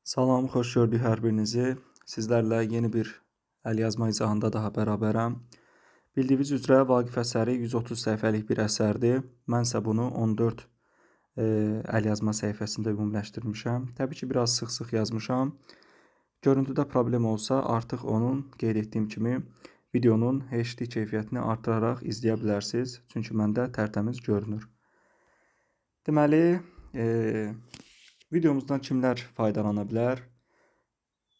Salam, xoş gördük hər birinizi. Sizlərlə yeni bir əlyazma izahında daha bərabərəm. Bildiyiniz üzrə Vaqif əsəri 130 səhifəlik bir əsərdir. Mən isə bunu 14 əlyazma səhifəsində ümumiləşdirmişəm. Təbii ki, biraz sıx-sıx yazmışam. Görüntüdə problem olsa, artıq onun qeyd etdiyim kimi videonun HD keyfiyyətini artıraraq izləyə bilərsiniz. Çünki məndə tərtəmiz görünür. Deməli, videomuzdan kimlər faydalana bilər?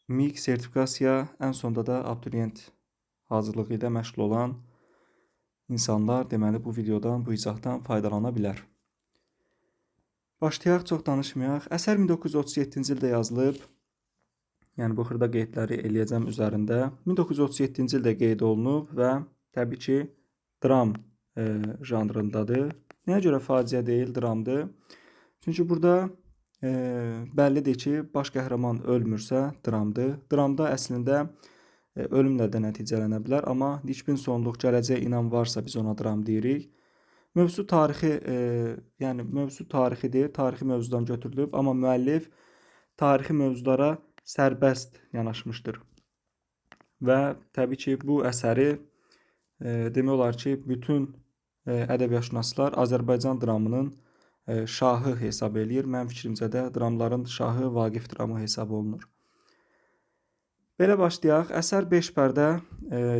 MİQ sertifikasiya, ən sonda da abituriyent hazırlığı ilə məşğul olan insanlar deməli bu videodan, bu izahdan faydalana bilər. Başlayaq, çox danışmayaq. Əsər 1937-ci ildə yazılıb. Yəni bu xırda qeydləri eləyəcəm üzərində. 1937-ci ildə qeyd olunub və təbii ki, dram janrındadır. Nəyə görə faciə deyil, dramdır? Çünki burada bəllidir ki, baş qəhrəman ölmürsə dramdır. Dramda əslində ölümlə də nəticələnə bilər, amma nikbin sonluq, gələcəyə inam varsa biz ona dram deyirik. Mövzu tarixi, yəni mövzu tarixidir, tarixi mövzudan götürülüb, amma müəllif tarixi mövzulara sərbəst yanaşmışdır. Və təbii ki, bu əsəri demək olar ki, bütün ədəbiyyatşünaslar Azərbaycan dramının şahı hesab eləyir. Mənim fikrimcə də dramların şahı Vaqif dramı hesab olunur. Belə başlayaq. Əsər 5 pərdə,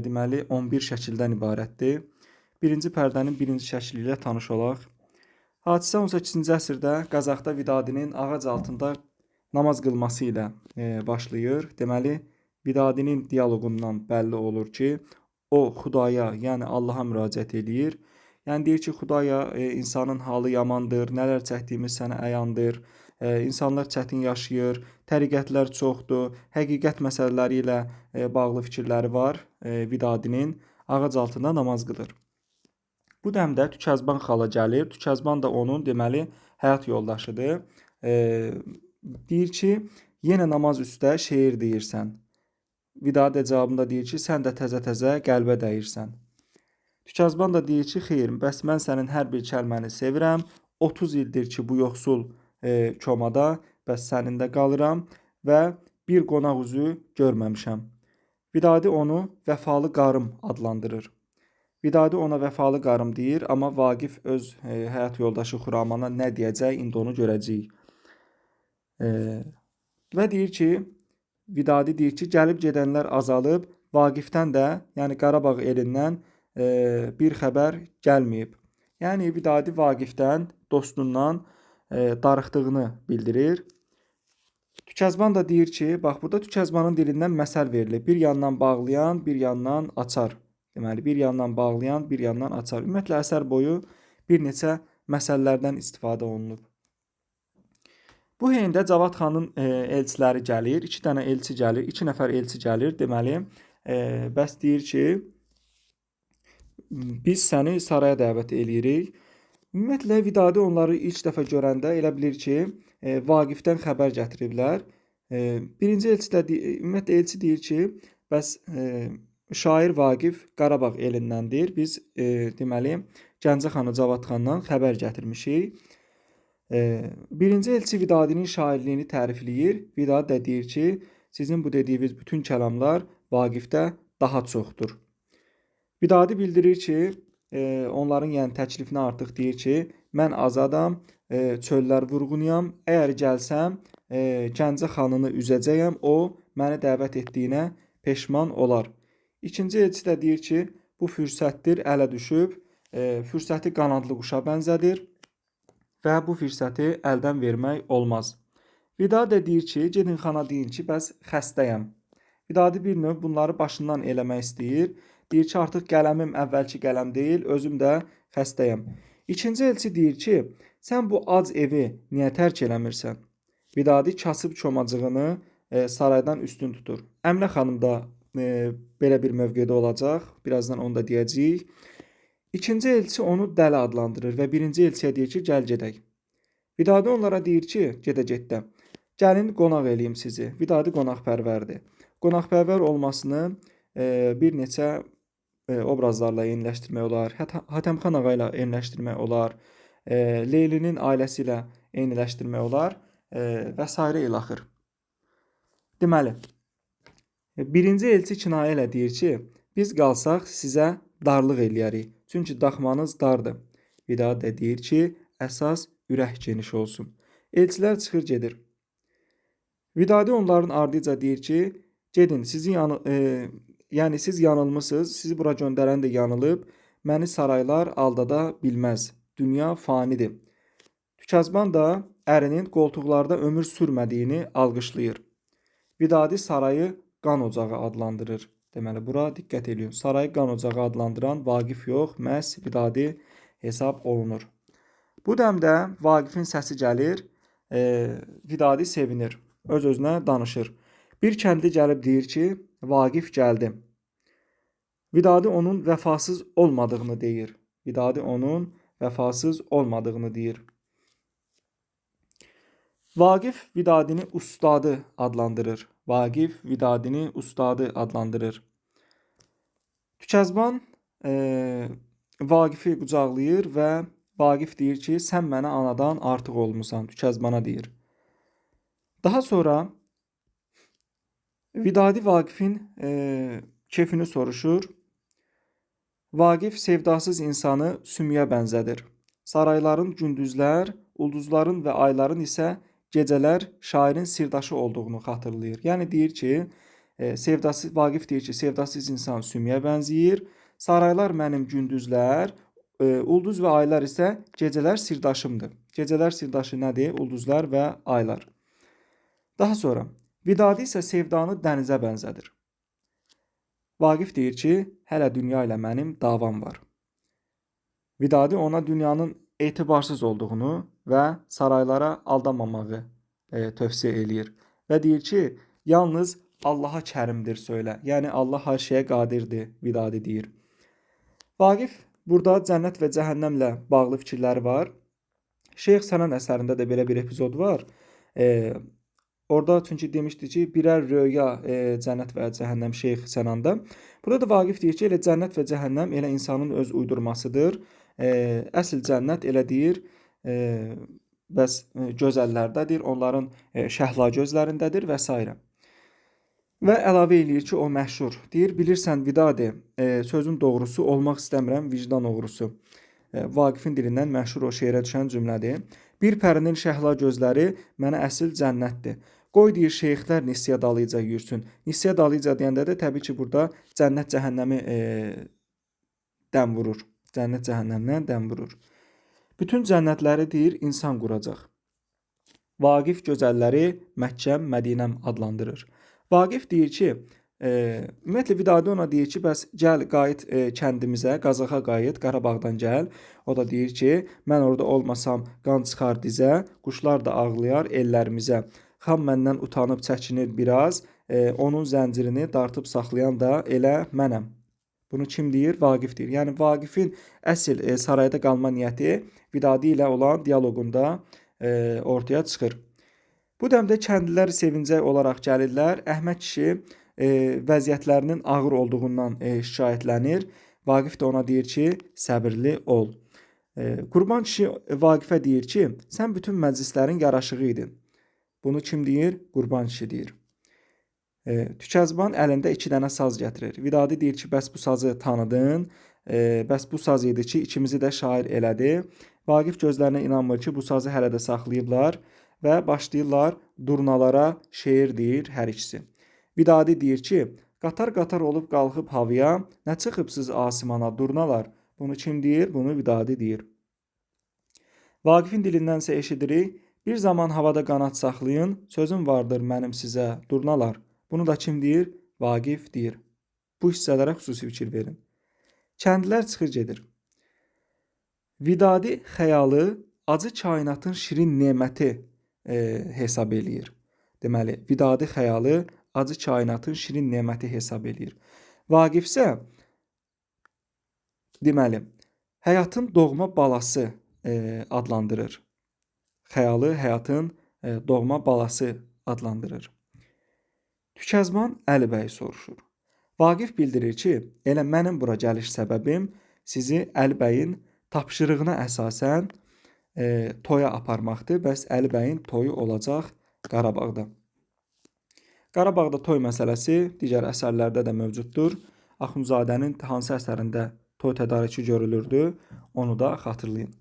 deməli 11 şəkildən ibarətdir. Birinci pərdənin birinci şəkli ilə tanış olaq. Hadisə 18-ci əsrdə Qazaxda Vidadinin ağac altında namaz qılması ilə başlayır. Deməli, Vidadinin dialoqundan bəlli olur ki, o Xudaya, yəni Allaha müraciət eləyir. Yəni deyir ki, Xudaya, insanın halı yamandır, nələr çəkdiyimiz sənə əyandır, insanlar çətin yaşayır, təriqətlər çoxdur, həqiqət məsələləri ilə bağlı fikirləri var Vidadinin, ağac altında namaz qılır. Bu dəmdə Tükəzban xala gəlir, Tükəzban da onun deməli həyat yoldaşıdır. Deyir ki, yenə namaz üstə şeir deyirsən. Vidadi də cavabında deyir ki, sən də təzə-təzə qəlbə dəyirsən. Tükəzban da deyir ki, xeyr, bəs mən sənin hər bir kəlməni sevirəm, 30 ildir ki, bu yoxsul komada, bəs sənində qalıram və bir qonaq üzü görməmişəm. Vidadi onu vəfalı qarım adlandırır. Vidadi ona vəfalı qarım deyir, amma Vaqif öz həyat yoldaşı Xuramana nə deyəcək, indi onu görəcəyik. Və deyir ki, Vidadi deyir ki, gəlib gedənlər azalıb, Vaqifdən də, yəni Qarabağ elindən bir xəbər gəlməyib. Yəni Vidadi Vaqifdən, dostundan darıxdığını bildirir. Tükəzban da deyir ki, bax burada Tükəzbanın dilindən məsəl verilir. Bir yandan bağlayan, bir yandan açar. Deməli, bir yandan bağlayan, bir yandan açar. Ümumiyyətlə, əsər boyu bir neçə məsələlərdən istifadə olunub. Bu heyndə Cavad xanın elçiləri gəlir. 2 dənə elçi gəlir, 2 nəfər elçi gəlir. Deməli, bəs deyir ki, biz səni saraya dəvət eləyirik. Ümumiyyətlə, Vidadi onları ilk dəfə görəndə elə bilir ki, Vaqifdən xəbər gətiriblər. Birinci elçi də, ümumiyyətlə, elçi deyir ki, bəs şair Vaqif Qarabağ elindəndir. Biz, deməli, Gəncə xanı Cavad xandan xəbər gətirmişik. Birinci elçi Vidadinin şairliyini tərifləyir. Vidadi də deyir ki, sizin bu dediyiniz bütün kəlamlar Vaqifdə daha çoxdur. Vidadi bildirir ki, onların yəni təklifinə artıq deyir ki, mən azadam, çöllər vurğunuyam, əgər gəlsəm, Gəncə xanını üzəcəyəm, o məni dəvət etdiyinə peşman olar. İkinci elçi də deyir ki, bu fürsətdir, ələ düşüb, fürsəti qanadlı quşa bənzədir və bu fürsəti əldən vermək olmaz. Vidadi də deyir ki, gedin xana deyin ki, bəs xəstəyəm. Vidadi bir növ bunları başından eləmək istəyir. Deyir ki, artıq qələmim əvvəlki qələm deyil, özüm də xəstəyəm. İkinci elçi deyir ki, sən bu ac evi niyə tərk eləmirsən? Vidadi kasıb çomacığını saraydan üstün tutur. Əminə xanım da belə bir mövqedə olacaq, birazdan onu da deyəcəyik. İkinci elçi onu dəli adlandırır və birinci elçiyə deyir ki, gəl gedək. Vidadi onlara deyir ki, gedə-getdə, gəlin qonaq eləyim sizi. Vidadi qonaqpərvərdir. Qonaqpərvər olmasını bir neçə obrazlarla eyniləşdirmək olar. Hətəmxan ağa ilə eyniləşdirmək olar. Leylinin ailəsi ilə eyniləşdirmək olar və s. ilaxır. Deməli, birinci elçi kinayə ilə deyir ki, biz qalsaq sizə darlıq eləyərik. Çünki daxmanız dardır. Vidadi də deyir ki, əsas ürək geniş olsun. Elçilər çıxır gedir. Vidadi onların ardıca deyir ki, gedin, yəni siz yanılmısınız, sizi bura göndərən də yanılıb, məni saraylar aldada bilməz. Dünya fanidir. Tükəzban da ərinin qoltuqlarda ömür sürmədiyini alqışlayır. Vidadi sarayı qan ocağı adlandırır. Deməli, bura diqqət edin. Sarayı qan ocağı adlandıran Vaqif yox, məhz Vidadi hesab olunur. Bu dəmdə Vaqifin səsi gəlir, Vidadi sevinir, öz-özünə danışır. Bir kəndli gəlib deyir ki, Vaqif gəldi. Vidadi onun vəfasız olmadığını deyir. Vidadi onun vəfasız olmadığını deyir. Vaqif Vidadini ustadı adlandırır. Vaqif Vidadini ustadı adlandırır. Tükəzban Vaqifi qucaqlayır və Vaqif deyir ki, sən mənə anadan artıq olmusan. Tükəzbana deyir. Daha sonra Vidadi Vaqifin kefini soruşur. Vaqif sevdasız insanı sümüyə bənzədir. Sarayların gündüzlər, ulduzların və ayların isə gecələr şairin sirdaşı olduğunu xatırlayır. Yəni deyir ki, Vaqif deyir ki, sevdasız insan sümüyə bənzəyir. Saraylar mənim gündüzlər, ulduz və aylar isə gecələr sirdaşımdır. Gecələr sirdaşı nədir? Ulduzlar və aylar. Daha sonra Vidadi isə sevdanı dənizə bənzədir. Vaqif deyir ki, hələ dünya ilə mənim davam var. Vidadi ona dünyanın etibarsız olduğunu və saraylara aldanmamağı tövsiyə eləyir. Və deyir ki, yalnız Allaha kərimdir söylə. Yəni Allah hər şeyə qadirdir, Vidadi deyir. Vaqif burada cənnət və cəhənnəmlə bağlı fikirləri var. Şeyx Sənan əsərində də belə bir epizod var. Orada çünki demişdi ki, birər röya cənnət və cəhənnəm Şeyx Sənanda. Burada da Vaqif deyir ki, elə cənnət və cəhənnəm elə insanın öz uydurmasıdır. Əsl cənnət elə deyir, bəs gözəllərdədir, onların şəhla gözlərindədir və s. Və əlavə eləyir ki, o məşhur. Deyir, bilirsən Vidadi, sözün doğrusu olmaq istəmirəm, vicdan oğrusu. Vaqifin dilindən məşhur o şeirə düşən cümlədir. Bir pərinin şəhla gözləri mənə əsl cənnətdir. Qoy deyir şeyxlər nisyə dalıca yürsün. Nisyə dalıca deyəndə də təbii ki, burada cənnət cəhənnəmi dəm vurur. Cənnət cəhənnəmdən dəm vurur. Bütün cənnətləri deyir insan quracaq. Vaqif gözəlləri Məkkəm, Mədinəm adlandırır. Vaqif deyir ki, ümumiyyətlə Vidadi ona deyir ki, bəs gəl qayıt kəndimizə, Qazaxa qayıt, Qarabağdan gəl. O da deyir ki, mən orada olmasam qan çıxar dizə, quşlar da ağlayar ellərimizə. Xan məndən utanıb çəkinir biraz, onun zəncirini dartıb saxlayan da elə mənəm. Bunu kim deyir? Vaqif deyir. Yəni Vaqifin əsl sarayda qalma niyyəti Vidadi ilə olan dialoqunda ortaya çıxır. Bu dəmdə kəndlilər sevincək olaraq gəlirlər. Əhməd kişi vəziyyətlərinin ağır olduğundan şikayətlənir. Vaqif də ona deyir ki, səbirli ol. Qurban kişi Vaqifə deyir ki, sən bütün məclislərin yaraşığı idin. Bunu kim deyir? Qurban kişi deyir. Tükəzban əlində 2 dənə saz gətirir. Vidadi deyir ki, bəs bu sazı tanıdın, bəs bu saz idi ki, ikimizi də şair elədi. Vaqif gözlərinə inanmır ki, bu sazı hələ də saxlayıblar və başlayırlar durnalara şeir deyir hər ikisi. Vidadi deyir ki, qatar-qatar olub qalxıb havaya, nə çıxıbsız asimana durnalar. Bunu kim deyir? Bunu Vidadi deyir. Vaqifin dilindənsə eşidirik, bir zaman havada qanat saxlayın, sözüm vardır mənim sizə durnalar. Bunu da kim deyir? Vaqif deyir. Bu hissələrə xüsusi fikir verin. Kəndlilər çıxır gedir. Vidadi xəyalı acı kainatın şirin neməti hesab eləyir. Deməli, Vidadi xəyalı acı kainatın şirin neməti hesab eləyir. Vaqif isə deməli, həyatın doğma balası adlandırır. Xəyalı həyatın doğma balası adlandırır. Tükəzban Əlibəyi soruşur. Vaqif bildirir ki, elə mənim bura gəliş səbəbim sizi Əlibəyin tapşırığına əsasən toya aparmaqdır. Bəs Əlibəyin toyu olacaq Qarabağda. Qarabağda toy məsələsi digər əsərlərdə də mövcuddur. Axundzadənin hansı əsərində toy tədarükü görülürdü, onu da xatırlayın.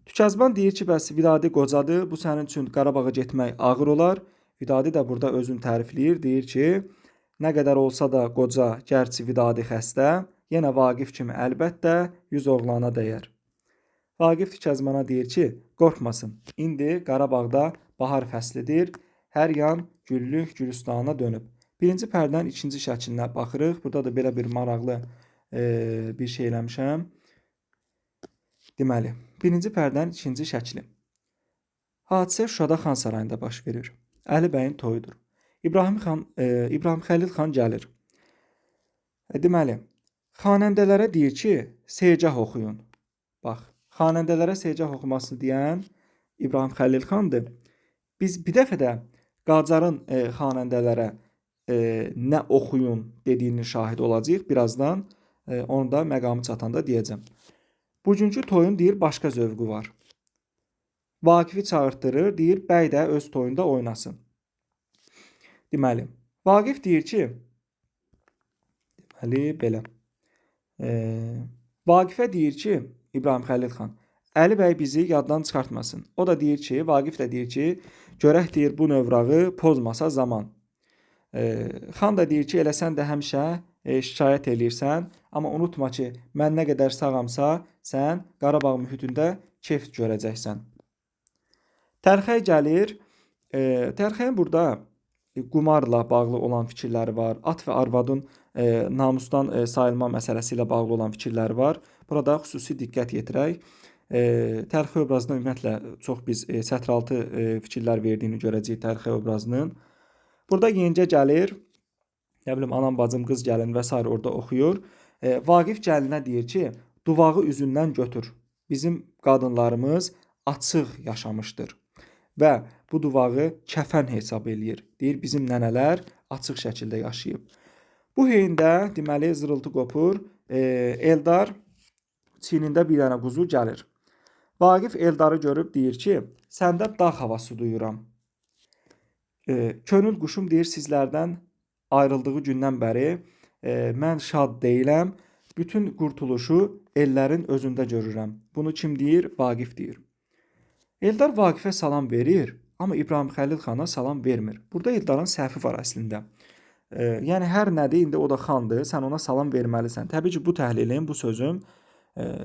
Tükəzban deyir ki, bəs Vidadi qocadır, bu sənin üçün Qarabağa getmək ağır olar. Vidadi də burada özünü tərifləyir, deyir ki, nə qədər olsa da qoca, gərçi Vidadi xəstə, yenə Vaqif kimi əlbəttə 100 oğlana dəyər. Vaqif Tükəzbana deyir ki, qorxmasın, indi Qarabağda bahar fəslidir, hər yan güllük gülüstana dönüb. Birinci pərdənin ikinci şəklinə baxırıq. Burada da belə bir maraqlı bir şey eləmişəm. Deməli, birinci pərdənin ikinci şəkli. Hadisə Şuşada Xan Sarayında baş verir. Əli bəyin toyudur. İbrahim Xəlil xan gəlir. Deməli, xanəndələrə deyir ki, segah oxuyun. Bax, xanəndələrə segah oxumasını deyən İbrahim Xəlil xandır. Biz bir dəfə də Qacarın xanəndələrə nə oxuyun dediyinin şahid olacağıq. Birazdan onu da məqamı çatanda deyəcəm. Bugünkü toyun deyir başqa zövqü var. Vaqifi çağırtdırır, deyir bəy də öz toyunda oynasın. Deməli, Vaqif deyir ki, deməli belə. Vaqifə deyir ki, İbrahim Xəlil xan, Əli bəy bizi yaddan çıxartmasın. O da deyir ki, Vaqif də deyir ki, görək deyir bu növrağı pozmasa zaman. Xan da deyir ki, elə sən də həmişə şikayət eləyirsən, amma unutma ki, mən nə qədər sağamsa, sən Qarabağ mühitində keyf görəcəksən. Tərxəy gəlir. Tərxəyin burada qumarla bağlı olan fikirləri var. At və arvadın namusdan sayılma məsələsi ilə bağlı olan fikirləri var. Burada xüsusi diqqət yetirək. Tərxəy obrazına ümumiyyətlə çox biz sətraltı fikirlər verdiyini görəcəyik Tərxəy obrazının. Burada yenicə gəlir, nə bilim, anam, bacım, qız gəlin və s. orada oxuyur. Vaqif gəlinə deyir ki, duvağı üzündən götür. Bizim qadınlarımız açıq yaşamışdır və bu duvağı kəfən hesab eləyir. Deyir, bizim nənələr açıq şəkildə yaşayıb. Bu heyində deməli zırıltı qopur. Eldar çiynində bir dənə quzu gəlir. Vaqif Eldarı görüb deyir ki, səndə dağ havası duyuram. Könül quşum deyir, sizlərdən ayrıldığı gündən bəri mən şad deyiləm. Bütün qurtuluşu ellərin özündə görürəm. Bunu kim deyir? Vaqif deyir. Eldar Vaqifə salam verir, amma İbrahim Xəlil xana salam vermir. Burada Eldarın səhvi var əslində. Yəni hər nədir, indi o da xandır, sən ona salam verməlisən. Təbii ki, bu təhlilin, bu sözün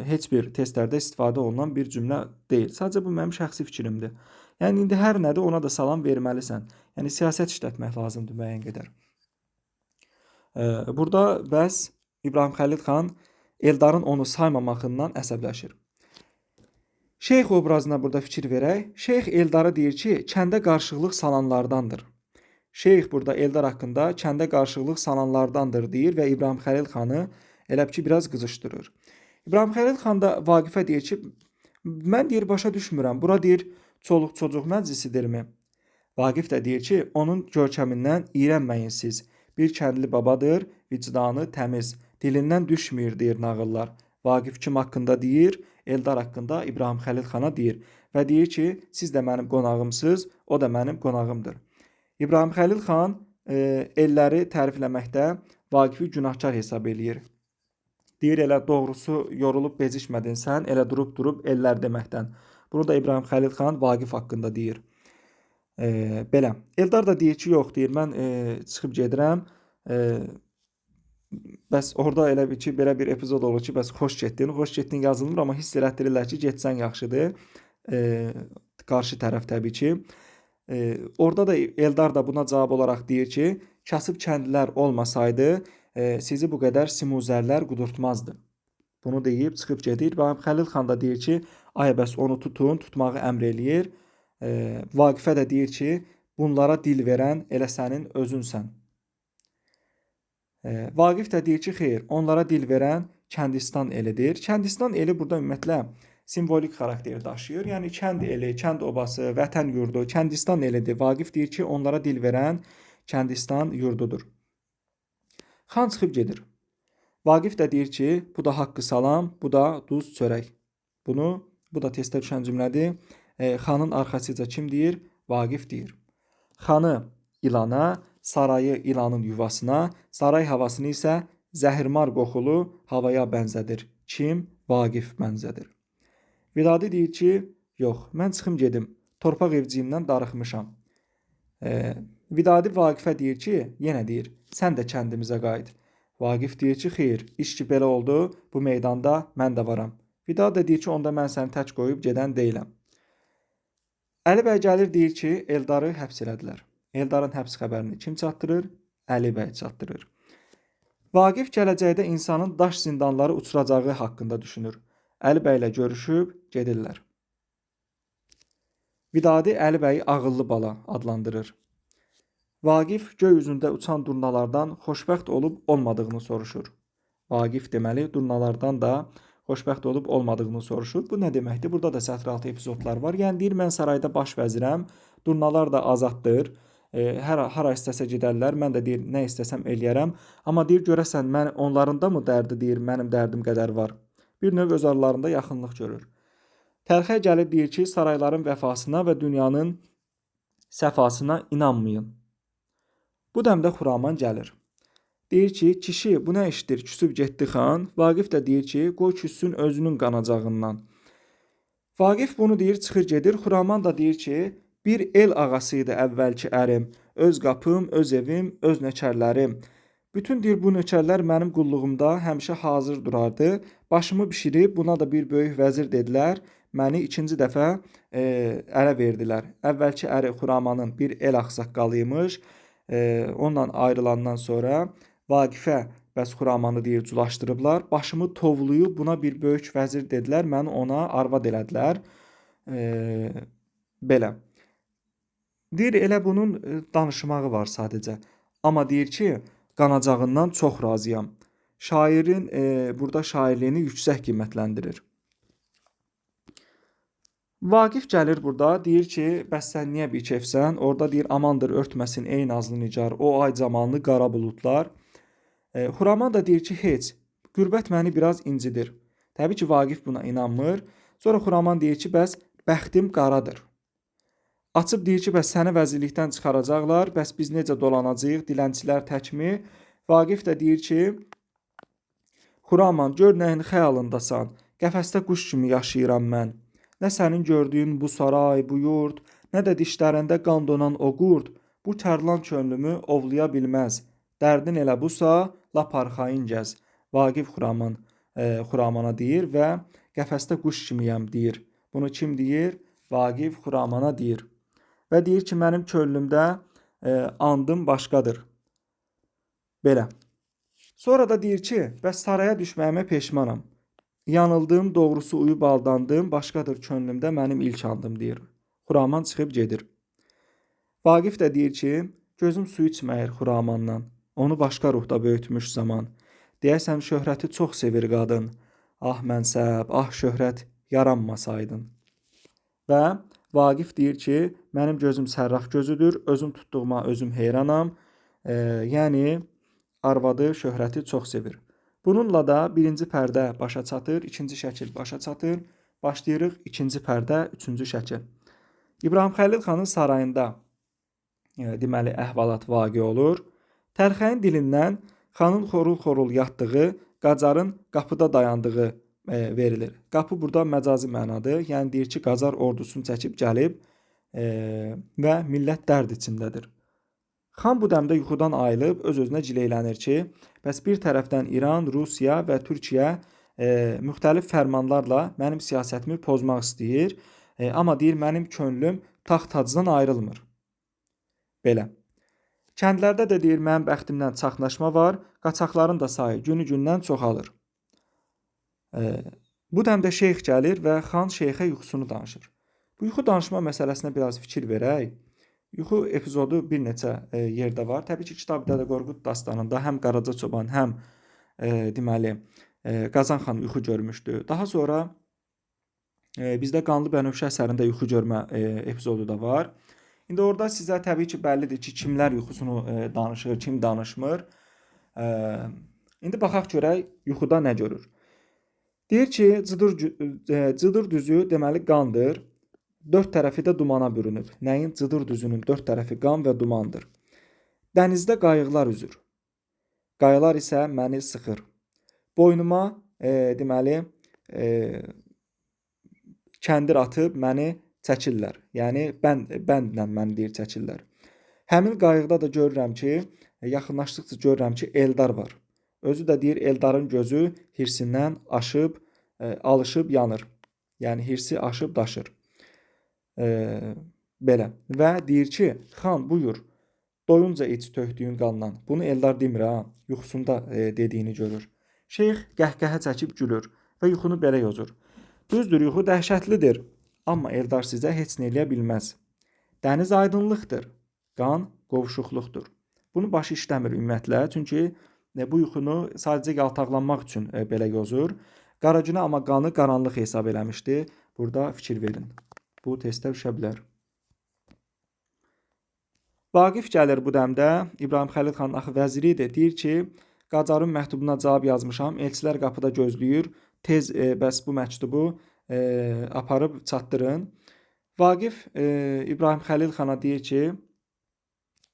heç bir testlərdə istifadə olunan bir cümlə deyil. Sadəcə bu mənim şəxsi fikrimdir. Yəni indi hər nədir, ona da salam verməlisən. Yəni siyasət işlətmək lazımdır müəyyən qədər. Burada bəs İbrahim Xəlil xan Eldarın onu saymamağından əsəbləşir. Şeyx obrazına burada fikir verək. Şeyx Eldarı deyir ki, kəndə qarşılıq salanlardandır. Şeyx burada Eldar haqqında kəndə qarşılıq salanlardandır deyir və İbrahim Xəlil xanı elə ki biraz qızışdırır. İbrahim Xəlil xan da Vaqifə deyir ki, mən deyir başa düşmürəm. Bura deyir çoluq çocuq məclisidirmi? Vaqif də deyir ki, onun görkəmindən iyrənməyin siz. Bir kəndli babadır, vicdanı təmiz, dilindən düşmür deyir nağıllar. Vaqif kim haqqında deyir? Eldar haqqında İbrahim Xəlil xana deyir və deyir ki, siz də mənim qonağımsınız, o da mənim qonağımdır. İbrahim Xəlil xan elləri tərifləməkdə Vaqifi günahkar hesab eləyir. Deyir, elə doğrusu yorulub bezişmədin sən, elə durub ellər deməkdən. Bunu da İbrahim Xəlil xan Vaqif haqqında deyir. Belə. Eldar da deyir ki, yox, deyir, mən çıxıb gedirəm. Bəs orada elə bir ki, belə bir epizod olur ki, bəs xoş getdin yazılmır, amma hiss elətdirirlər ki, getsən yaxşıdır. Qarşı tərəf təbii ki. Orada da Eldar da buna cavab olaraq deyir ki, kasıb kəndlilər olmasaydı, sizi bu qədər simuzərlər qudurtmazdı. Bunu deyib çıxıb gedir. İbrahim Xəlil xan da deyir ki, ay bəs onu tutun, tutmağı əmr eləyir. Vaqifə də deyir ki, bunlara dil verən elə sənin özünsən. Vaqif də deyir ki, xeyr, onlara dil verən Kəndistan elidir. Kəndistan eli burada ümumiyyətlə simvolik xarakteri daşıyır. Yəni kənd eli, kənd obası, vətən yurdu, Kəndistan elidir. Vaqif deyir ki, onlara dil verən Kəndistan yurdudur. Xan çıxıb gedir. Vaqif də deyir ki, bu da haqqı salam, bu da duz çörək. Bu da testə düşən cümlədir. Xanın arxasıca kim deyir? Vaqif deyir. Xanı ilana, sarayı ilanın yuvasına, saray havasını isə zəhirmar qoxulu havaya bənzədir. Kim? Vaqif bənzədir. Vidadi deyir ki, yox, mən çıxım gedim. Torpaq evciyimdən darıxmışam. Vidadi Vaqifə deyir ki, yenə deyir, sən də kəndimizə qayıt. Vaqif deyir ki, xeyr, iş ki belə oldu, bu meydanda mən də varam. Vidadi də deyir ki, onda mən səni tək qoyub gedən deyiləm. Əli bəy gəlir deyir ki, Eldarı həbs elədilər. Eldarın həbs xəbərini kim çatdırır? Əli bəy çatdırır. Vaqif gələcəkdə insanın daş zindanları uçuracağı haqqında düşünür. Əli bəylə görüşüb gedirlər. Vidadi Əli bəyi ağıllı bala adlandırır. Vaqif göy üzündə uçan durnalardan xoşbəxt olub olmadığını soruşur. Vaqif deməli durnalardan da xoşbəxt olub olmadığını soruşur. Bu nə deməkdir? Burada da sətir altı epizodlar var. Yəni deyir, mən sarayda baş vəzirəm, durnalar da azaddır. Hara istəsə gedərlər, mən də deyir, nə istəsəm eləyərəm. Amma deyir, görəsən, mən onların da mı dərdi deyir, mənim dərdim qədər var. Bir növ öz aralarında yaxınlıq görür. Tərxə gəlib deyir ki, sarayların vəfasına və dünyanın səfasına inanmayın. Bu dəmdə Xuraman gəlir. Deyir ki, kişi, bu nə işdir, küsüb getdi xan. Vaqif də deyir ki, qoy küssün özünün qanacağından. Vaqif bunu deyir, çıxır gedir. Xuraman da deyir ki, bir el ağası idi əvvəlki ərim. Öz qapım, öz evim, öz nökərlərim. Bütün deyir, bu nökərlər mənim qulluğumda həmişə hazır durardı. Başımı bişirib, buna da bir böyük vəzir dedilər. Məni ikinci dəfə ərə verdilər. Əvvəlki əri Xuramanın bir el ağsaqqalıymış. Ondan ayrılandan sonra Vaqifə bəs Xuramanı deyir, culaşdırıblar. Başımı tovlayıb buna bir böyük vəzir dedilər. Məni ona arvad elədilər. Belə. Deyir, elə bunun danışmağı var sadəcə. Amma deyir ki, qanacağından çox razıyam. Şairin burada şairliyini yüksək qiymətləndirir. Vaqif gəlir burada, deyir ki, bəs sən niyə bikefsən? Orada deyir, amandır örtməsin ey nazlı nicar, o ay camanlı qara buludlar. Xuraman da deyir ki, heç, qürbət məni biraz incidir. Təbii ki, Vaqif buna inanmır. Sonra Xuraman deyir ki, bəs bəxtim qaradır. Açıb deyir ki, bəs səni vəzirlikdən çıxaracaqlar, bəs biz necə dolanacağıq, dilənçilər təkmi? Vaqif də deyir ki, Xuraman, gör nəyin xəyalındasan, qəfəsdə quş kimi yaşayıram mən. Nə sənin gördüyün bu saray, bu yurt, nə də dişlərində qan donan o qurd, bu tərlan könlümü ovlaya bilməz. Dərdin elə busa, lap arxayın gəz. Vaqif Xuramana deyir və qəfəsdə quş kimiyəm deyir. Bunu kim deyir? Vaqif Xuramana deyir. Və deyir ki, mənim könlümdə andım başqadır. Belə. Sonra da deyir ki, bəs saraya düşməyimə peşmanam. Yanıldım, doğrusu uyub aldandım, başqadır könlümdə mənim ilk andım deyir. Xuraman çıxıb gedir. Vaqif də deyir ki, gözüm su içməyir Xuramandan. Onu başqa ruhda böyütmüş zaman. Deyəsən şöhrəti çox sevir qadın. Ah mənsəb, ah şöhrət yaranmasaydın. Və Vaqif deyir ki, mənim gözüm sərraf gözüdür, özüm tutduğuma özüm heyranam. Yəni arvadı şöhrəti çox sevir. Bununla da birinci pərdə başa çatır, ikinci şəkil başa çatır. Başlayırıq ikinci pərdə, üçüncü şəkil. İbrahim Xəlil xanın sarayında deməli əhvalat vaqe olur. Tərxəyin dilindən xanın xorul-xorul yatdığı, Qacarın qapıda dayandığı verilir. Qapı burada məcazi mənadır. Yəni deyir ki, Qacar ordusunu çəkib gəlib və millət dərd içindədir. Xan bu dəmdə yuxudan ayılıb öz-özünə cileylənir ki, bəs bir tərəfdən İran, Rusiya və Türkiyə müxtəlif fərmanlarla mənim siyasətimi pozmaq istəyir. Amma deyir, mənim könlüm taxt-tacdan ayrılmır. Belə. Kəndlərdə də deyir, mənim bəxtimdən çaxnaşma var, qaçaqların da sayı günü-gündən çoxalır. Bu dəmdə şeyx gəlir və xan şeyxə yuxusunu danışır. Bu yuxu danışma məsələsinə biraz fikir verək. Yuxu epizodu bir neçə yerdə var. Təbii ki, Kitabi-Dədə Qorqud dastanında həm Qaraca Çoban, həm deməli Qazan xan yuxu görmüşdü. Daha sonra bizdə Qanlı Bənövşə əsərində yuxu görmə epizodu da var. İndi orada sizə təbii ki, bəllidir ki, kimlər yuxusunu danışır, kim danışmır. İndi baxaq görək yuxuda nə görür. Deyir ki, cıdır düzü deməli qandır. Dörd tərəfi də dumana bürünüb. Nəyin? Cıdır düzünün dörd tərəfi qan və dumandır. Dənizdə qayıqlar üzür. Qayalar isə məni sıxır. Boynuma deməli kəndir atıb məni çəkirlər. Yəni bəndlə məni deyir çəkirlər. Həmin qayıqda da görürəm ki, yaxınlaşdıqca görürəm ki, Eldar var. Özü də deyir Eldarın gözü hirsindən aşıb, alışıb yanır. Yəni hirsi aşıb daşır. Belə. Və deyir ki, xan buyur, doyunca iç tökdüyün qandan. Bunu Eldar demir ha, yuxusunda dediyini görür. Şeyx qəhqəhə çəkib gülür və yuxunu belə yozur. Düzdür, yuxu dəhşətlidir, amma Eldar sizə heç nə eləyə bilməz. Dəniz aydınlıqdır, qan qovuşuqluqdur. Bunu başı işləmir ümumiyyətlə, çünki bu yuxunu sadəcə yaltaqlanmaq üçün belə yozur. Qaragünə amma qanı qaranlıq hesab eləmişdi. Burada fikir verin. Bu testdə düşə bilər. Vaqif gəlir bu dəmdə. İbrahim Xəlil xanın axı vəziri idi. Deyir ki, Qacarın məktubuna cavab yazmışam. Elçilər qapıda gözləyir. Tez bəs bu məktubu aparıb çatdırın. Vaqif İbrahim Xəlil xana deyir ki,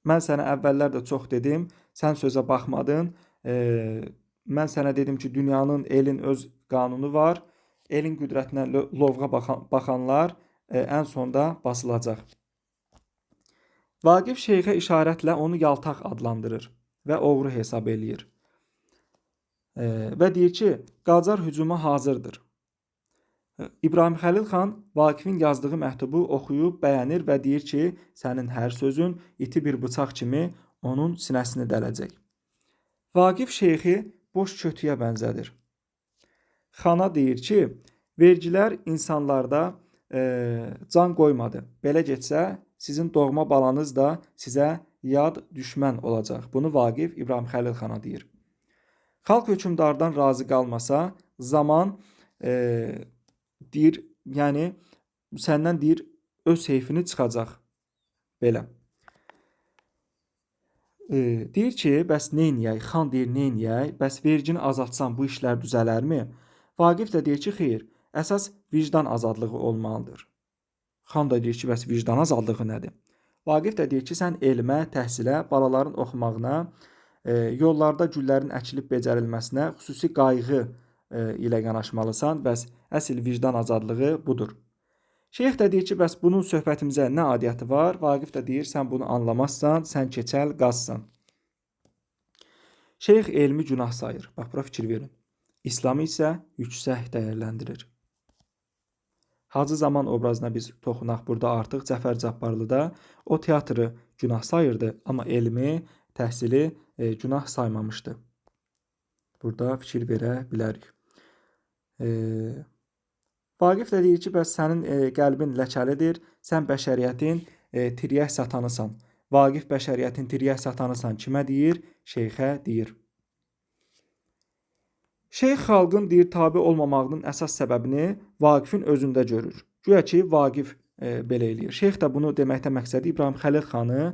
mən sənə əvvəllər də çox dedim, sən sözə baxmadın. Mən sənə dedim ki, dünyanın, elin öz qanunu var. Elin qüdrətinə lovğa baxanlar ən sonda basılacaq. Vaqif şeyxə işarətlə onu yaltaq adlandırır və oğru hesab eləyir. Və deyir ki, Qacar hücuma hazırdır. İbrahim Xəlil xan Vaqifin yazdığı məktubu oxuyub bəyənir və deyir ki, sənin hər sözün iti bir bıçaq kimi onun sinəsini dələcək. Vaqif şeyxi boş kötüyə bənzədir. Xana deyir ki, vergilər insanlarda can qoymadı. Belə getsə, sizin doğma balanız da sizə yad düşmən olacaq. Bunu Vaqif İbrahim Xəlil xana deyir. Xalq hökmdardan razı qalmasa, zaman deyir, yəni səndən deyir öz heyfini çıxacaq. Belə. Deyir ki, bəs neyniyək? Xan deyir, neyniyək? Bəs vergini azaltsan bu işlər düzələrmi? Vaqif də deyir ki, xeyr, əsas vicdan azadlığı olmalıdır. Xan da deyir ki, bəs vicdan azadlığı nədir? Vaqif də deyir ki, sən elmə, təhsilə, balaların oxumağına, yollarda güllərin əkilib becərilməsinə, xüsusi qayğı ilə yanaşmalısan, bəs əsl vicdan azadlığı budur. Şeyx də deyir ki, bəs bunun söhbətimizə nə adiyyəti var? Vaqif də deyir, sən bunu anlamazsan, sən keçəl qazsan. Şeyx elmi günah sayır. Bax, bura fikir verin. İslamı isə yüksək dəyərləndirir. Hacı Zaman obrazına biz toxunaq burada artıq. Cəfər Cabbarlıda o teatrı günah sayırdı, amma elmi, təhsili günah saymamışdı. Burada fikir verə bilərik. Vaqif də deyir ki, bəs sənin qəlbin ləkəlidir, sən bəşəriyyətin tiryək satanısan. Vaqif bəşəriyyətin tiryək satanısan kimə deyir? Şeyxə deyir. Şeyx xalqın deyir tabe olmamağının əsas səbəbini Vaqifin özündə görür. Güya ki, Vaqif belə eləyir. Şeyx də bunu deməkdə məqsədi İbrahim Xəlil xanı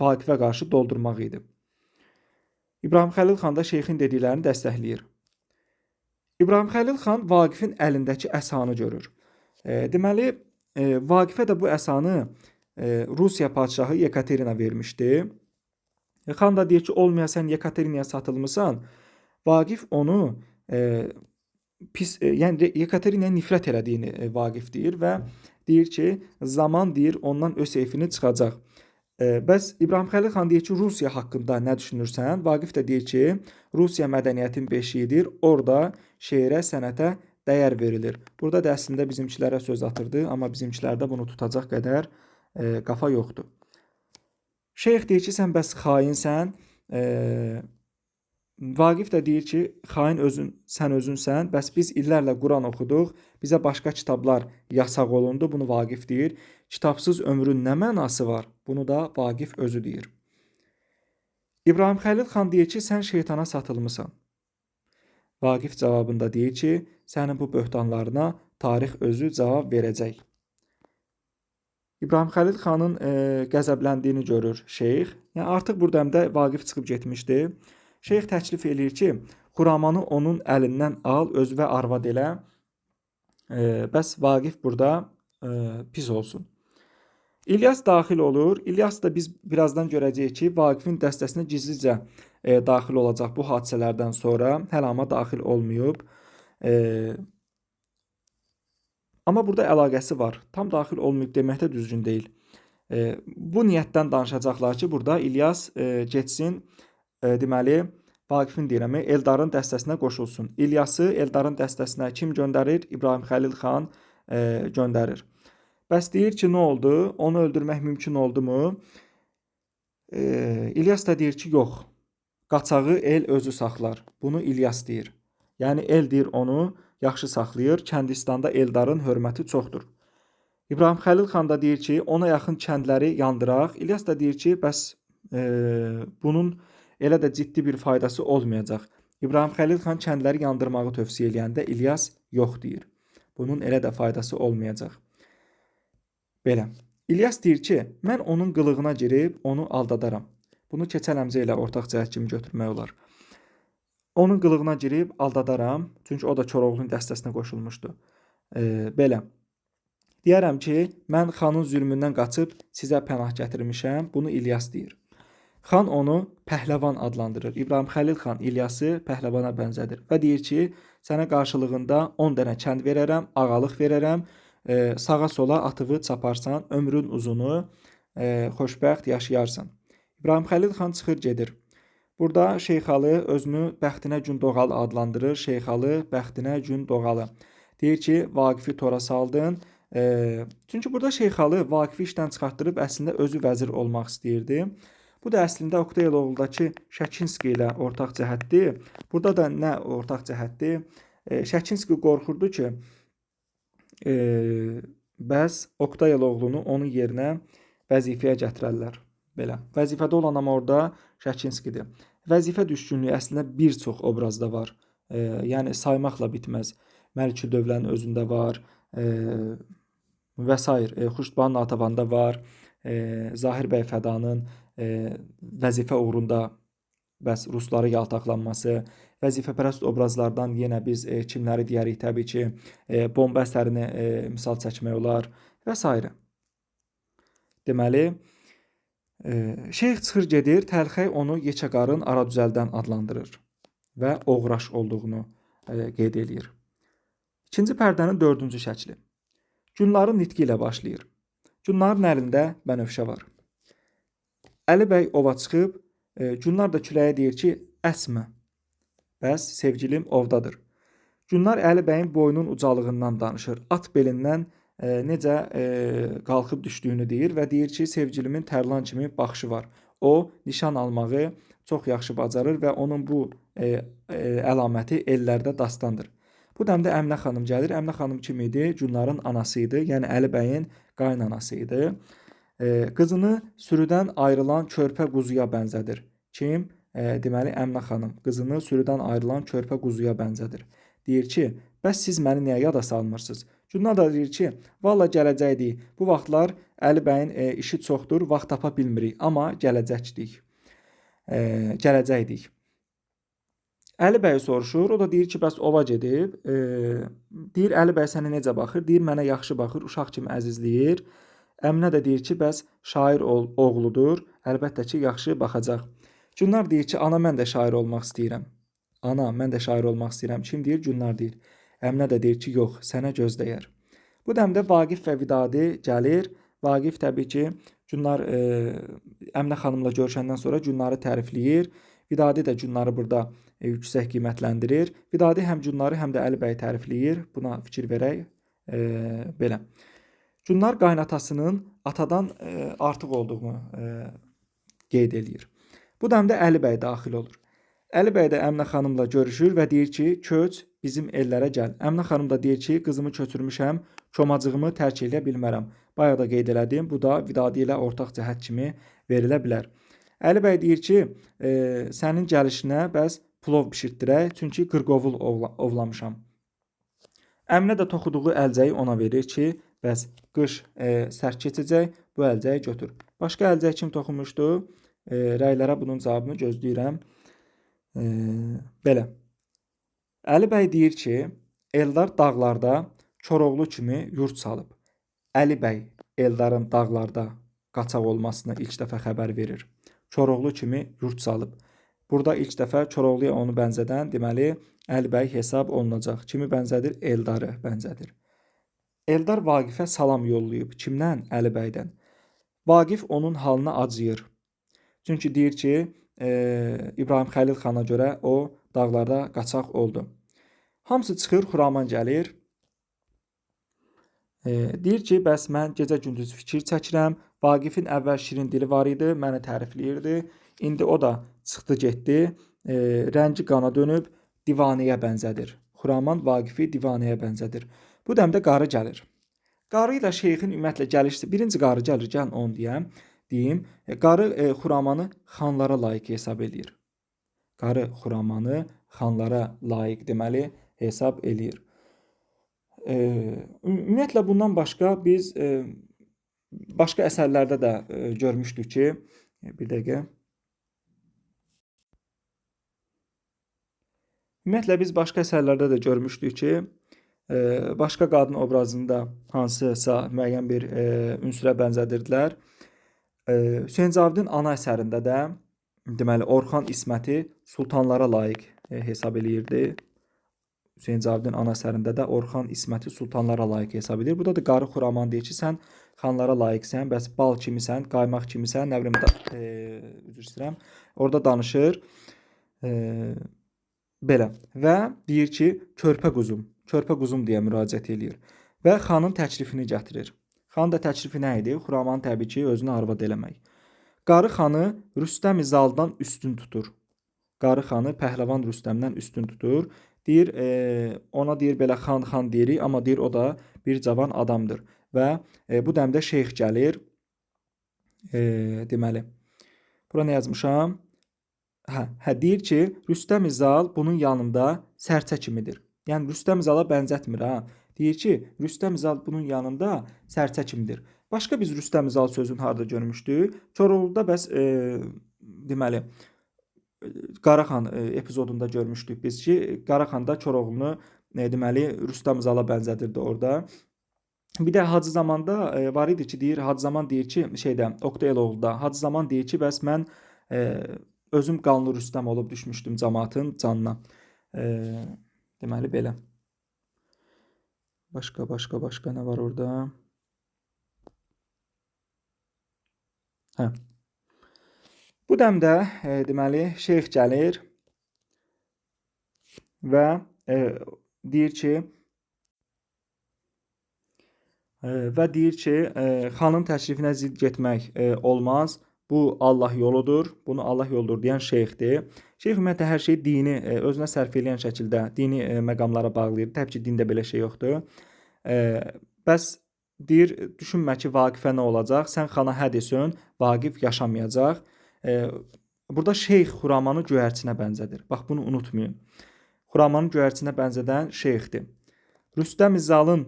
Vaqifə qarşı doldurmaq idi. İbrahim Xəlil xan da şeyxin dediklərini dəstəkləyir. İbrahim Xəlil xan Vaqifin əlindəki əsanı görür. Deməli, Vaqifə də bu əsanı Rusiya padşahı Yekaterina vermişdi. Xan da deyir ki, olmaya sən Yekaterinaya satılmısan. Vaqif onu yəni Yekaterinaya nifrət elədiyini Vaqif deyir və deyir ki, zaman deyir ondan öz heyfini çıxacaq. Bəs İbrahim Xəlil xan deyir ki, Rusiya haqqında nə düşünürsən? Vaqif də deyir ki, Rusiya mədəniyyətin beşiyidir. Orada şeirə, sənətə dəyər verilir. Burada da əslində bizimkilərə söz atırdı, amma bizimkilərdə bunu tutacaq qədər qafa yoxdur. Şeyx deyir ki, sən bəs xainsən. Vaqif də deyir ki, xain sən özünsən, bəs biz illərlə Quran oxuduq, bizə başqa kitablar yasaq olundu, bunu Vaqif deyir. Kitabsız ömrün nə mənası var? Bunu da Vaqif özü deyir. İbrahim Xəlil xan deyir ki, sən şeytana satılmısan. Vaqif cavabında deyir ki, sənin bu böhtanlarına tarix özü cavab verəcək. İbrahim Xəlil xanın qəzəbləndiyini görür şeyx. Yəni artıq bu dəmdə Vaqif çıxıb getmişdi. Şeyx təklif eləyir ki, Xuramanı onun əlindən al, özünə arvad elə. Bəs Vaqif burada pis olsun. İlyas daxil olur. İlyas da biz birazdan görəcəyik ki, Vaqifin dəstəsinə gizlicə daxil olacaq bu hadisələrdən sonra. Hələ amma daxil olmayıb. E, Amma burada əlaqəsi var. Tam daxil olmayıb demək də düzgün deyil. Bu niyyətdən danışacaqlar ki, burada İlyas getsin, deməli, Vaqifin deyirəm, Eldarın dəstəsinə qoşulsun. İlyası Eldarın dəstəsinə kim göndərir? İbrahim Xəlil xan göndərir. Bəs deyir ki, nə oldu? Onu öldürmək mümkün oldumu? İlyas da deyir ki, yox. Qaçağı el özü saxlar. Bunu İlyas deyir. Yəni el deyir onu yaxşı saxlayır. Kəndistanda Eldarın hörməti çoxdur. İbrahim Xəlil xan da deyir ki, ona yaxın kəndləri yandıraq. İlyas da deyir ki, bəs bunun elə də ciddi bir faydası olmayacaq. İbrahim Xəlil xan kəndləri yandırmağı tövsiyə eləyəndə İlyas yox deyir. Bunun elə də faydası olmayacaq. Belə. İlyas deyir ki, mən onun qılığına girib onu aldadaram. Bunu keçən əmzə ilə ortaq cəhət kimi götürmək olar. Onun qılığına girib aldadaram. Çünki o da Koroğlunun dəstəsinə qoşulmuşdu. Belə. Deyərəm ki, mən xanın zülmündən qaçıb sizə pənah gətirmişəm. Bunu İlyas deyir. Xan onu pəhləvan adlandırır. İbrahim Xəlil xan İlyası pəhləvana bənzədir və deyir ki, sənə qarşılığında 10 dənə kənd verərəm, ağalıq verərəm, sağa sola atığı çaparsan, ömrün uzunu, xoşbəxt yaşayarsan. İbrahim Xəlil xan çıxır gedir. Burada Şeyxalı özünü bəxtinə gün doğalı adlandırır. Şeyxalı bəxtinə gün doğalı. Deyir ki, Vaqifi tora saldın. Çünki burada Şeyxalı Vaqifi işdən çıxartdırıb əslində özü vəzir olmaq istəyirdi. Bu da əslində Oktay Eloğlu'dakı Şəkinski ilə ortaq cəhətdir. Burada da nə ortaq cəhətdir? Şəkinski qorxurdu ki, bəs Oktay Eloğlu'nu onun yerinə vəzifəyə gətirərlər. Belə. Vəzifədə olan amma orada Şəkinskidir. Vəzifə düşkünlüyü əslində bir çox obrazda var. Yəni saymaqla bitməz. Məliküldövlənin özündə var. Və s. Xuştbanın Natəvanda var. Zahir bəy Fədanın vəzifə uğrunda bəs rusları yaltaqlanması, vəzifəpərəst obrazlardan yenə biz kimləri deyərik? Təbii ki, bomba əsərini misal çəkmək olar və s. Deməli, şeyx çıxır gedir, Təlxəy onu Yekəqarın Aradüzəldən adlandırır və oğraş olduğunu qeyd edir. İkinci pərdənin 4-cü şəkli. Günların nitqi ilə başlayır. Günların əlində bənövşə var. Əli bəy ova çıxıb, Günlar da küləyə deyir ki, əsmə. Bəs sevgilim ovdadır. Günlar Əli bəyin boynun ucalığından danışır. At belindən necə qalxıb düşdüyünü deyir və deyir ki, sevgilimin tərlan kimi baxışı var. O, nişan almağı çox yaxşı bacarır və onun bu əlaməti ellərdə dastandır. Bu dəmdə Əminə xanım gəlir. Əminə xanım kim idi? Günların anası idi. Yəni Əli bəyin qaynanası idi. Qızını sürüdən ayrılan körpə quzuya bənzədir. Kim? Deməli, Əminə xanım qızını sürüdən ayrılan körpə quzuya bənzədir. Deyir ki, bəs siz məni niyə yada salmırsınız? Günlar da deyir ki, valla gələcəkdik. Bu vaxtlar Əli bəyin işi çoxdur, vaxt tapa bilmirik, amma gələcəkdik. Gələcəkdik. Əli bəy soruşur, o da deyir ki, bəs ova gedib. Deyir, Əli bəy sənə necə baxır? Deyir, mənə yaxşı baxır, uşaq kimi əzizləyir. Əminə də deyir ki, bəs şair oğludur, əlbəttə ki, yaxşı baxacaq. Günlar deyir ki, ana mən də şair olmaq istəyirəm. Ana, mən də şair olmaq istəyirəm. Kim deyir? Günlar deyir. Əminə də deyir ki, yox, sənə gözdəyər. Bu dəmdə Vaqif və Vidadi gəlir. Vaqif təbii ki, Günlar Əminə xanımla görüşəndən sonra Günları tərifləyir. Vidadi də Günları burada yüksək qiymətləndirir. Vidadi həm Günları, həm də Əli bəyi tərifləyir. Buna fikir verək. Belə. Günlar qaynatasının atadan artıq olduğunu qeyd edir. Bu dəmdə Əli bəy daxil olur. Əli bəy də Əminə xanımla görüşür və deyir ki, köç bizim ellərə gəl. Əminə xanım da deyir ki, qızımı köçürmüşəm, komacığımı tərk edə bilmərəm. Bayaq da qeyd elədim, bu da Vidadi ilə ortaq cəhət kimi verilə bilər. Əli bəy deyir ki, sənin gəlişinə bəs plov bişirtdirək, çünki qırqovul ovlamışam. Əminə də toxuduğu əlcəyi ona verir ki, bəs qış sərt keçəcək, bu əlcəyi götür. Başqa əlcək kim toxumuşdu? Rəylərə bunun cavabını gözləyirəm. Belə. Əli bəy deyir ki, Eldar dağlarda Koroğlu kimi yurt salıb. Əli bəy Eldarın dağlarda qaçaq olmasına ilk dəfə xəbər verir. Koroğlu kimi yurt salıb. Burada ilk dəfə Koroğluya onu bənzədən, deməli, Əlibəy hesab olunacaq. Kimi bənzədir? Eldarı bənzədir. Eldar Vaqifə salam yollayıb. Kimdən? Əlibəydən. Vaqif onun halına acıyır. Çünki deyir ki, İbrahim Xəlil xana görə o dağlarda qaçaq oldu. Hamısı çıxır, Xuraman gəlir. Deyir ki, bəs mən gecə-gündüz fikir çəkirəm. Vaqifin əvvəl şirin dili var idi, məni tərifləyirdi. İndi o da çıxdı, getdi. Rəngi qana dönüb, divanəyə bənzədir. Xuraman Vaqifi divanəyə bənzədir. Bu dəmdə qarı gəlir. Qarı ilə şeyxin ümumiyyətlə gəlişi, birinci qarı gəlir, gəlin onu deyim. Qarı Xuramanı xanlara layiq hesab eləyir. Qarı Xuramanı xanlara layiq deməli hesab eləyir. Ümumiyyətlə bundan başqa biz başqa əsərlərdə də görmüşdük ki, bir dəqiqə. Ümumiyyətlə biz başqa əsərlərdə də görmüşdük ki, başqa qadın obrazında hansısa müəyyən bir ünsürə bənzədirdilər. Hüseyn Cavidin ana əsərində də deməli Orxan İsməti sultanlara layiq hesab eləyirdi. Hüseyn Cavidin ana əsərində də Orxan İsməti sultanlara layiq hesab edir. Burada da qarı Xuraman deyir ki, sən xanlara layiqsən, bəs bal kimisən, qaymaq kimisən, nə bilim üzr istəyirəm. Orada danışır. Belə və deyir ki, körpə quzum deyə müraciət eləyir və xanın təklifini gətirir. Xan da təklifi nə idi? Xuraman təbii ki, özünü arvad eləmək. Qarı xanı Rüstəm-i Zaldan üstün tutur. Qarı xanı pəhləvan Rüstəmdən üstün tutur. Deyir, ona deyir belə xan deyirik, amma deyir o da bir cavan adamdır. Və bu dəmdə şeyx gəlir. Deməli, bura nə yazmışam? Deyir ki, Rüstəm-i Zal bunun yanında sərçə kimidir. Yəni Rüstəm-i Zala bənzətmir ha. Deyir ki, Rüstəm-i Zal bunun yanında sərçə kimidir. Başqa biz Rüstəm-i Zal sözünü harda görmüşdük? Koroğluda bəs deməli Qaraxan epizodunda görmüşdük biz ki, Qaraxan da Koroğlunu deməli Rüstəm-i Zala bənzədirdi orada. Bir də Hacı Zamanda var idi ki, deyir Hacı Zaman deyir ki, Oqtay Eloğlu'da Hacı Zaman deyir ki, bəs mən özüm qanlı Rüstəm olub düşmüşdüm cəmaatın canına. Deməli belə. Başqa nə var orada? Bu dəmdə deməli şeyx gəlir və deyir ki, xanın təklifinə zidd getmək olmaz. Bu Allah yoludur, bunu Allah yoludur deyən şeyxdir. Şeyx ümumiyyətlə hər şeyi dini özünə sərf edən şəkildə dini məqamlara bağlayır. Təbii ki, dində belə şey yoxdur. Bəs deyir, düşünmə ki, Vaqifə nə olacaq? Sən xana hə desən, Vaqif yaşamayacaq. Burada şeyx Xuramanı göyərçinə bənzədir. Bax, bunu unutmayın. Xuramanı göyərçinə bənzədən şeyxdir. Rüstəm-i Zalın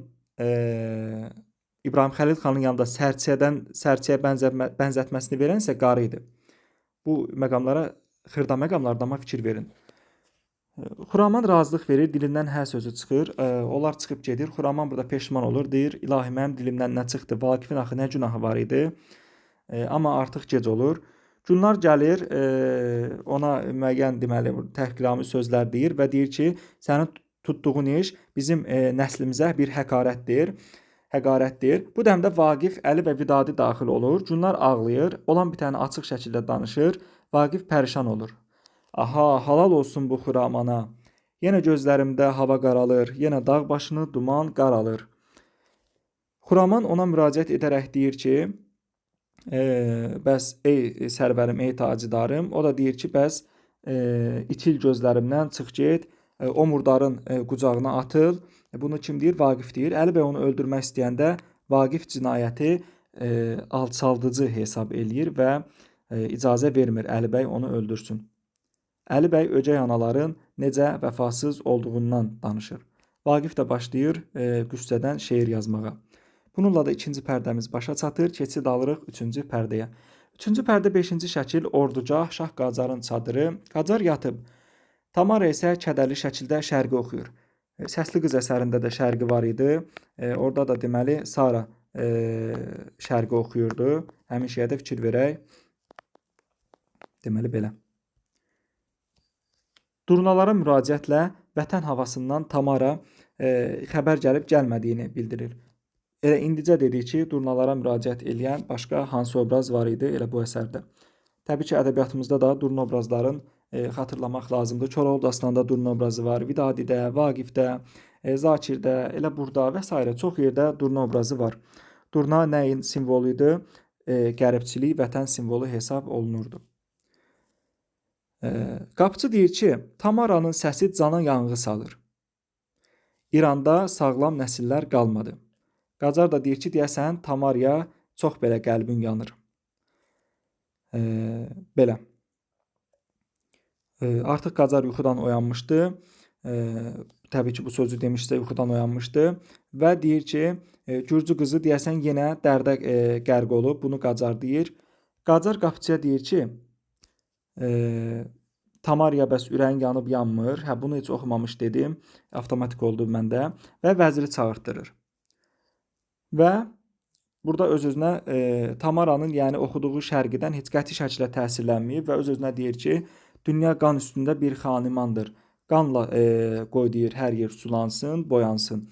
İbrahim Xəlil xanın yanında sərçəyə bənzətməsini verən isə qarı idi. Bu məqamlara, xırda məqamlardan fikir verin. Xuraman razılıq verir, dilindən hə sözü çıxır. Onlar çıxıb gedir. Xuraman burada peşman olur, deyir, ilahi mənim dilimdən nə çıxdı? Vaqifin axı nə günahı var idi? Amma artıq gec olur. Günlar gəlir, ona müəyyən deməli təhqirami sözlər deyir və deyir ki, sənin tutduğun iş bizim nəslimizə bir həqarətdir. Bu dəmdə Vaqif, Əli və Vidadi daxil olur. Günlar ağlayır. Olan bitəni açıq şəkildə danışır. Vaqif pərişan olur. Aha, halal olsun bu Xuramana. Yenə gözlərimdə hava qaralır. Yenə dağ başını duman qaralır. Xuraman ona müraciət edərək deyir ki, bəs ey sərvərim, ey tacidarım. O da deyir ki, bəs itil gözlərimdən çıx get. O murdarın qucağına atıl. Bunu kim deyir? Vaqif deyir. Əli bəy onu öldürmək istəyəndə Vaqif cinayəti alçaldıcı hesab eləyir və icazə vermir Əli bəy onu öldürsün. Əli bəy ögey anaların necə vəfasız olduğundan danışır. Vaqif də başlayır qüssədən şeir yazmağa. Bununla da ikinci pərdəmiz başa çatır. Keçid alırıq üçüncü pərdəyə. Üçüncü pərdə 5-ci şəkil ordugah, Şah Qacarın çadırı. Qacar yatıb. Tamara isə kədərli şəkildə şərqi oxuyur. Səsli qız əsərində də şərqi var idi. Orada da deməli Sara şərqi oxuyurdu. Həmin şeyə də fikir verək. Deməli belə. Durnalara müraciətlə vətən havasından Tamara xəbər gəlib gəlmədiyini bildirir. Elə indicə dedik ki, durnalara müraciət edən başqa hansı obraz var idi elə bu əsərdə. Təbii ki, ədəbiyyatımızda da durna obrazların xatırlamaq lazımdır. Koroğlu dastanında durna obrazı var, Vidadidə, Vaqifdə, Zakirdə, elə burada və s. çox yerdə durna obrazı var. Durna nəyin simvolu idi? Qəribçilik vətən simvolu hesab olunurdu. Qapıçı deyir ki, Tamaranın səsi cana yanğı salır. İranda sağlam nəsillər qalmadı. Qacar da deyir ki, deyəsən Tamarya çox belə qəlbin yanır. Belə. Artıq Qacar yuxudan oyanmışdı. Təbii ki, bu sözü demişsə yuxudan oyanmışdı və deyir ki, Gürcü qızı deyəsən yenə dərdə qərq olub. Bunu Qacar deyir. Qacar qapıçıya deyir ki, Tamarya bəs ürəyin yanıb yanmır. Hə, bunu heç oxumamış dedim. Avtomatik oldu məndə və vəziri çağırtdırır. Və burada öz-özünə Tamaranın, yəni oxuduğu şərqidən heç qəti şəkildə təsirlənməyib və öz-özünə deyir ki, dünya qan üstündə bir xanimandır. Qanla qoy deyir, hər yer sulansın, boyansın.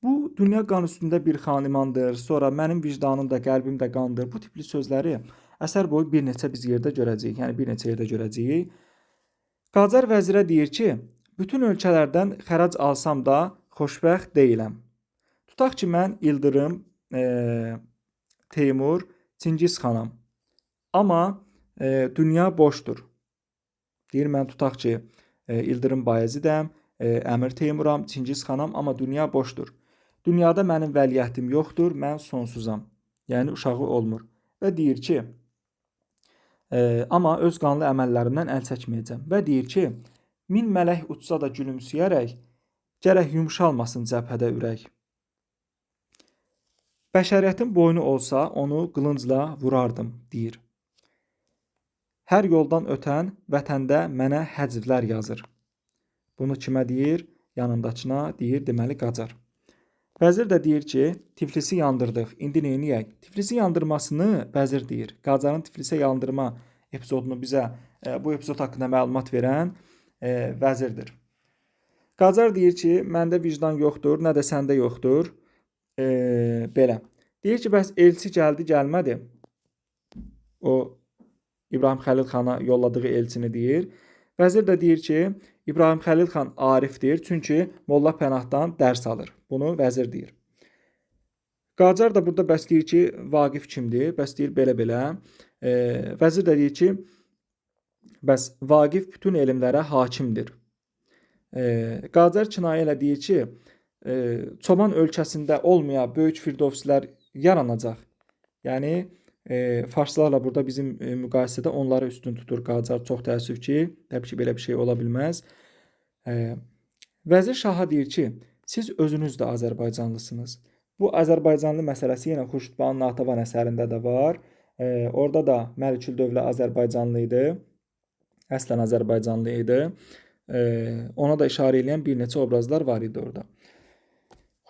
Bu dünya qan üstündə bir xanimandır. Sonra mənim vicdanım da, qəlbim də qandır. Bu tipli sözləri əsər boyu bir neçə biz yerdə görəcəyik. Yəni bir neçə yerdə görəcəyik. Qacar vəzirə deyir ki, bütün ölkələrdən xərac alsam da xoşbəxt deyiləm. Tutaq ki, mən İldırım, Teymur, Çingiz xanam. Amma dünya boşdur. Deyir, mən tutaq ki, İldırım Bayezidəm, Əmir Teymuram, Çingiz xanam, amma dünya boşdur. Dünyada mənim vəliəhdim yoxdur, mən sonsuzam. Yəni uşağı olmur. Və deyir ki, amma öz qanlı əməllərimdən əl çəkməyəcəm. Və deyir ki, min mələk uçsa da gülümsəyərək, gərək yumşalmasın cəbhədə ürək. Bəşəriyyətin boynu olsa, onu qılıncla vurardım, deyir. Hər yoldan ötən vətəndə mənə həcvlər yazır. Bunu kimə deyir? Yanındakına deyir, deməli Qacar. Vəzir də deyir ki, Tiflisi yandırdıq, indi neyniyək? Tiflisi yandırmasını vəzir deyir. Qacarın Tiflisə yandırma epizodunu bizə bu epizod haqqında məlumat verən vəzirdir. Qacar deyir ki, məndə vicdan yoxdur, nə də səndə yoxdur. Belə. Deyir ki, bəs elçi gəldi, gəlmədi. O İbrahim Xəlil xana yolladığı elçini deyir. Vəzir də deyir ki, İbrahim Xəlil xan arifdir, çünki Molla Pənahdan dərs alır. Bunu vəzir deyir. Qacar da burada bəs deyir ki, Vaqif kimdir? Bəs deyir belə-belə. Vəzir də deyir ki, bəs Vaqif bütün elmlərə hakimdir. Qacar kinayə ilə deyir ki, Çoban ölkəsində olmayan böyük firdovsilər yaranacaq. Yəni farslarla burada bizim müqayisədə onları üstün tutur Qacar. Çox təəssüf ki, təbii ki, belə bir şey ola bilməz. Vəzir şaha deyir ki, siz özünüz də Azərbaycanlısınız. Bu Azərbaycanlı məsələsi yenə Xurşudbanu Natəvan əsərində də var. Orada da Məliküldövlə Azərbaycanlı idi. Əslən Azərbaycanlı idi. Ona da işarə edən bir neçə obrazlar var idi orada.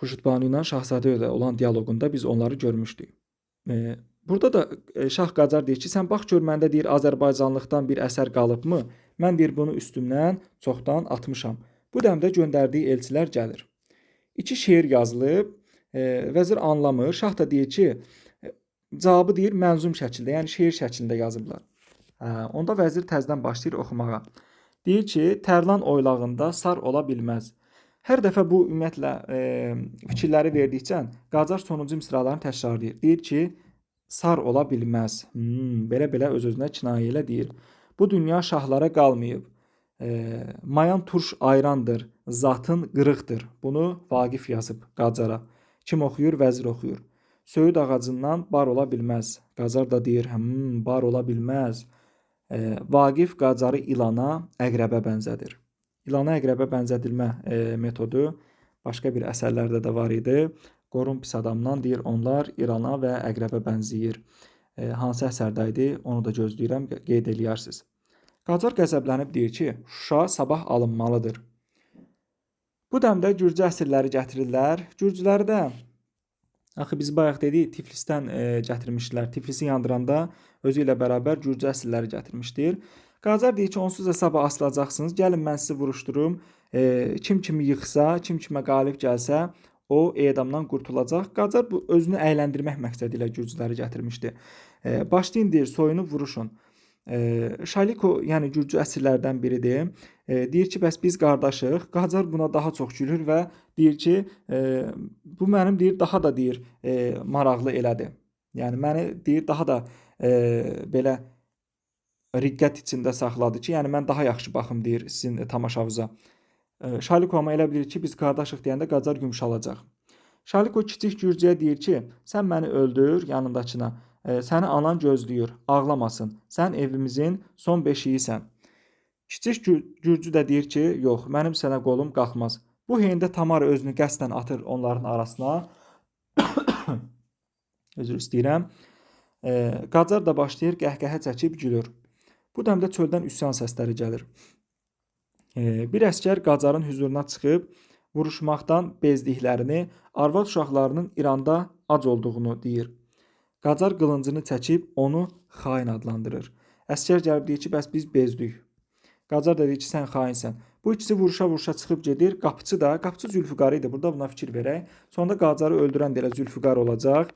Xurşudbanu ilə Şahzadə ilə olan dialoqunda biz onları görmüşdük. Burada da Şah Qacar deyir ki, sən bax gör məndə deyir Azərbaycanlıqdan bir əsər qalıbmı? Mən deyir bunu üstümdən çoxdan atmışam. Bu dəmdə göndərdiyi elçilər gəlir. 2 şeir yazılıb, vəzir anlamır. Şah da deyir ki, cavabı deyir mənzum şəkildə, yəni şeir şəklində yazıblar. Onda vəzir təzədən başlayır oxumağa. Deyir ki, tərlan oylağında sar ola bilməz. Hər dəfə bu ümumiyyətlə fikirləri verdikcə Qacar sonuncu misralarını təkrarlayır. Deyir ki, sar ola bilməz. Belə-belə öz-özünə kinayə ilə deyir. Bu dünya şahlara qalmayıb. Mayan turş ayrandır, zatın qırıqdır. Bunu Vaqif yazıb Qacara. Kim oxuyur? Vəzir oxuyur. Söyüd ağacından bar ola bilməz. Qacar da deyir, bar ola bilməz. Vaqif Qacarı ilana, əqrəbə bənzədir. İlana əqrəbə bənzədilmə metodu başqa bir əsərlərdə də var idi. Qorun pis adamdan deyir, onlar İrana və əqrəbə bənzəyir. Hansı əsərdə idi? Onu da gözləyirəm, qeyd eləyərsiniz. Qacar qəzəblənib deyir ki, Şuşa sabah alınmalıdır. Bu dəmdə Gürcü əsirləri gətirirlər. Gürcüləri də Axı biz bayaq dedik Tiflisdən gətirmişdilər. Tiflisi yandıranda özü ilə bərabər Gürcü əsirləri gətirmişdir. Qacar deyir ki, onsuz da sabah asılacaqsınız. Gəlin mən sizi vuruşdurum. Kim kimi yıxsa, kim kimə qalib gəlsə, o edamdan qurtulacaq. Qacar bu özünü əyləndirmək məqsədi ilə Gürcüləri gətirmişdi. Başlayın deyir, soyunub vuruşun. Şaliko, yəni Gürcü əsirlərdən biridir. Deyir ki, bəs biz qardaşıq. Qacar buna daha çox gülür və deyir ki, bu mənim deyir daha da deyir maraqlı elədi. Yəni məni deyir daha da belə riqqət içində saxladı ki, yəni mən daha yaxşı baxım deyir sizin tamaşanıza. Şaliko amma elə bilir ki, biz qardaşıq deyəndə Qacar yumşalacaq. Şaliko kiçik Gürcüyə deyir ki, sən məni öldür yanındakına. Səni anan gözləyir, ağlamasın. Sən evimizin son beşiyisən. Kiçik Gürcü də deyir ki, yox, mənim sənə qolum qalxmaz. Bu heyndə Tamara özünü qəsdən atır onların arasına. Özür istəyirəm. Qacar da başlayır qəhqəhə çəkib gülür. Bu dəmdə çöldən üsyan səsləri gəlir. Bir əsgər Qacarın hüzuruna çıxıb vuruşmaqdan bezdiklərini, arvad uşaqlarının İranda ac olduğunu deyir. Qacar qılıncını çəkib onu xain adlandırır. Əsgər gəlib deyir ki, bəs biz bezdik. Qacar da deyir ki, sən xainsən. Bu ikisi vuruşa-vuruşa çıxıb gedir. Qapıçı Zülfüqar idi. Burada buna fikir verək. Sonunda Qacarı öldürən də elə Zülfüqar olacaq.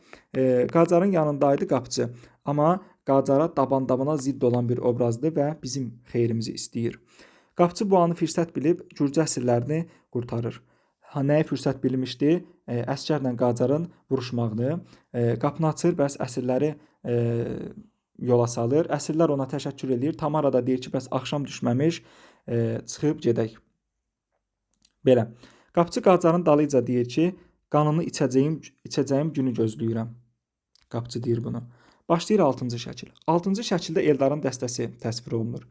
Qacarın yanındaydı qapıçı. Amma Qacara daban-dabana zidd olan bir obrazdır və bizim xeyrimizi istəyir. Qapıçı bu anı fürsət bilib Gürcü əsirlərini qurtarır. Nəyi fürsət bilmişdi? Əsgərlə Qacarın vuruşmağını. Qapını açır, bəs əsirləri yola salır. Əsirlər ona təşəkkür edir. Tamara da deyir ki, bəs axşam düşməmiş, çıxıb gedək. Belə. Qapıçı Qacarın dalıyca deyir ki, qanını içəcəyim günü gözləyirəm. Qapıçı deyir bunu. Başlayır 6-cı şəkil. 6-cı şəkildə Eldarın dəstəsi təsvir olunur.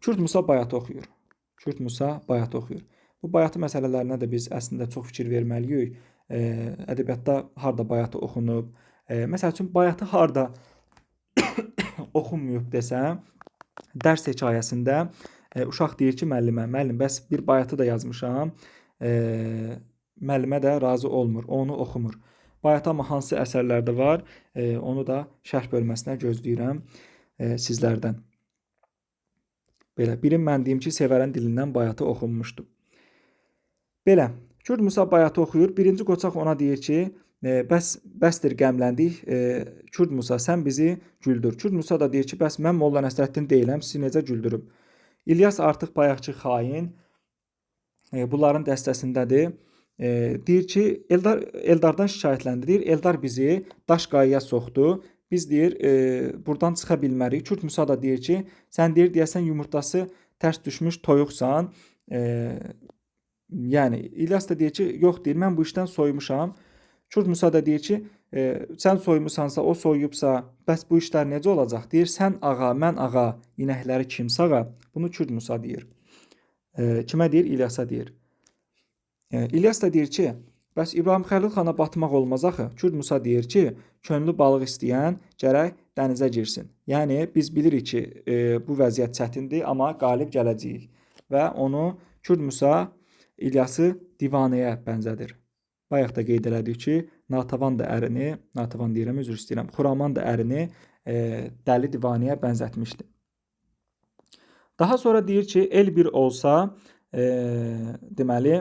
Kürd Musa bayatı oxuyur. Kürd Musa bayatı oxuyur. Bu bayatı məsələlərinə də biz əslində çox fikir verməliyik. Ədəbiyyatda harda bayatı oxunub, məsəl üçün bayatı harda oxunmayıb desəm, dərs hekayəsində uşaq deyir ki, müəllim, bəs bir bayatı da yazmışam, müəllimə də razı olmur, onu oxumur. Bayatı amma hansı əsərlərdə var, onu da şərh bölməsinə gözləyirəm sizlərdən. Belə, birin mən deyim ki, Sevərən dilindən bayatı oxunmuşdu. Belə, Kürd Musa bayatı oxuyur. Birinci qoçaq ona deyir ki, bəsdir qəmləndik. Kürd Musa, sən bizi güldür. Kürd Musa da deyir ki, bəs mən Molla Nəsrəddin deyiləm, sizi necə güldürüm? İlyas artıq bayaqçı xain bunların dəstəsindədir. Deyir ki, Eldardan şikayətləndirir. Eldar bizi daş qayaya soxdu. Biz deyir, buradan çıxa bilmərik. Kürd Musa da deyir ki, sən deyir, deyəsən yumurtası tərs düşmüş toyuqsan. Yəni İlyas da deyir ki, yox deyir, mən bu işdən soyumuşam. Kürd Musa da deyir ki, sən soymusansa, o soyubsa, bəs bu işlər necə olacaq? Deyir, sən ağa, mən ağa, inəkləri kim sağa? Bunu Kürd Musa deyir. Kimə deyir? İlyasa deyir. İlyas da deyir ki, bəs İbrahim Xəlil xana batmaq olmaz axı. Kürd Musa deyir ki, könlü balıq istəyən gərək dənizə girsin. Yəni biz bilirik ki, bu vəziyyət çətindir, amma qalib gələcəyik. Və onu Kürd Musa İlyası divanəyə bənzədir. Bayaq da qeyd elədik ki, Natəvan da ərini, Natəvan deyirəm, üzr istəyirəm, Xuraman da ərini dəli divanəyə bənzətmişdi. Daha sonra deyir ki, el bir olsa, deməli,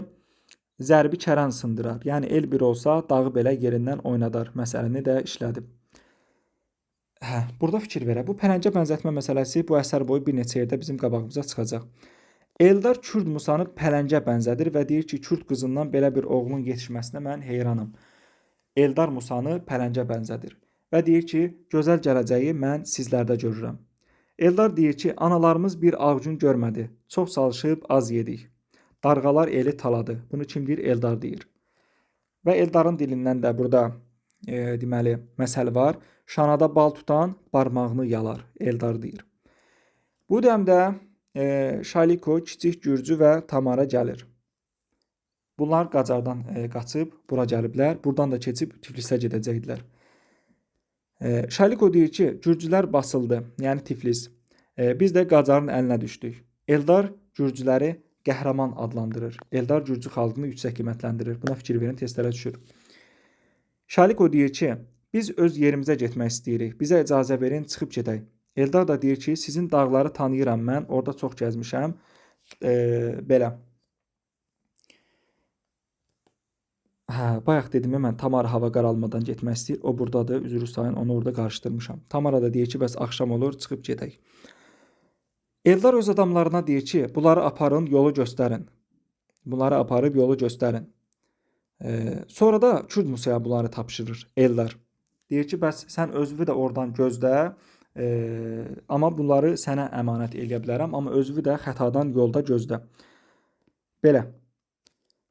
zərbi kəran sındırar. Yəni el bir olsa, dağı belə yerindən oynadar məsələni də işlədib. Burada fikir verək. Bu pələngə bənzətmə məsələsi bu əsər boyu bir neçə yerdə bizim qabağımıza çıxacaq. Eldar Kürd Musanı pələngə bənzədir və deyir ki, Kürd qızından belə bir oğlun yetişməsinə mən heyranım. Eldar Musanı pələngə bənzədir və deyir ki, gözəl gələcəyi mən sizlərdə görürəm. Eldar deyir ki, analarımız bir ağcun görmədi, çox çalışıb az yedik. Darğalar eli taladı. Bunu kim deyir? Eldar deyir. Və Eldarın dilindən də burada deməli məsəl var. Şanada bal tutan barmağını yalar. Eldar deyir. Bu dəmdə Şaliko, Kiçik Gürcü və Tamara gəlir. Bunlar Qacardan qaçıb bura gəliblər. Buradan da keçib Tiflisə gedəcəkdilər. Şaliko deyir ki, Gürcülər basıldı, yəni Tiflis. Biz də Qacarın əlinə düşdük. Eldar Gürcüləri qəhrəman adlandırır. Eldar Gürcü xalqını yüksək qiymətləndirir. Buna fikir verin, testlərə düşür. Şaliko deyir ki, biz öz yerimizə getmək istəyirik. Bizə icazə verin, çıxıb gedək. Eldar da deyir ki, sizin dağları tanıyıram mən, orada çox gəzmişəm. Belə. Bayaq dedim ya, mən Tamara hava qaralmadan getmək istəyir. O burdadır, üzr sayın, onu orada qarışdırmışam. Tamara da deyir ki, bəs axşam olur, çıxıb gedək. Eldar öz adamlarına deyir ki, bunları aparın, yolu göstərin. Bunları aparıb yolu göstərin. Sonra da Kürd Musaya bunları tapşırır Eldar. Deyir ki, bəs sən özünü də oradan gözlə, amma bunları sənə əmanət eləyə bilərəm, amma özünü də xətadan yolda gözlə. Belə.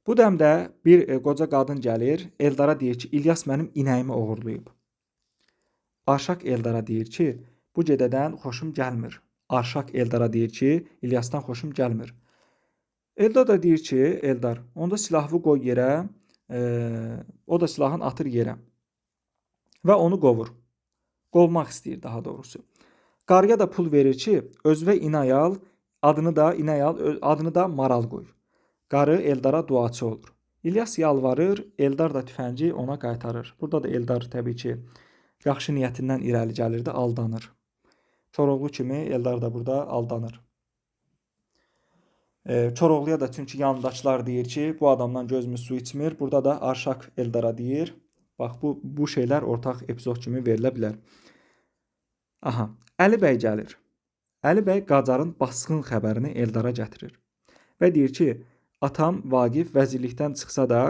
Bu dəmdə bir qoca qadın gəlir, Eldara deyir ki, İlyas mənim inəyimi oğurlayıb. Arşak Eldara deyir ki, bu gedədən xoşum gəlmir. Arşak Eldara deyir ki, İlyasdan xoşum gəlmir. Eldar da deyir ki, Eldar, onda silahı qoy yerə, o da silahını atır yerə və onu qovur. Qovmaq istəyir daha doğrusu. Qarıya da pul verir ki, özünə inək al, adını da Maral qoy. Qarı Eldara duaçı olur. İlyas yalvarır, Eldar da tüfəngi ona qaytarır. Burada da Eldar təbii ki, yaxşı niyyətindən irəli gəlirdi, aldanır. Koroğlu kimi Eldar da burada aldanır. Koroğluya da çünki yanındakılar deyir ki, bu adamdan gözümüz su içmir. Burada da Arşak Eldara deyir. Bax, bu şeylər ortaq epizod kimi verilə bilər. Aha, Əli bəy gəlir. Əli bəy Qacarın basqın xəbərini Eldara gətirir. Və deyir ki, atam Vaqif vəzirlikdən çıxsa da,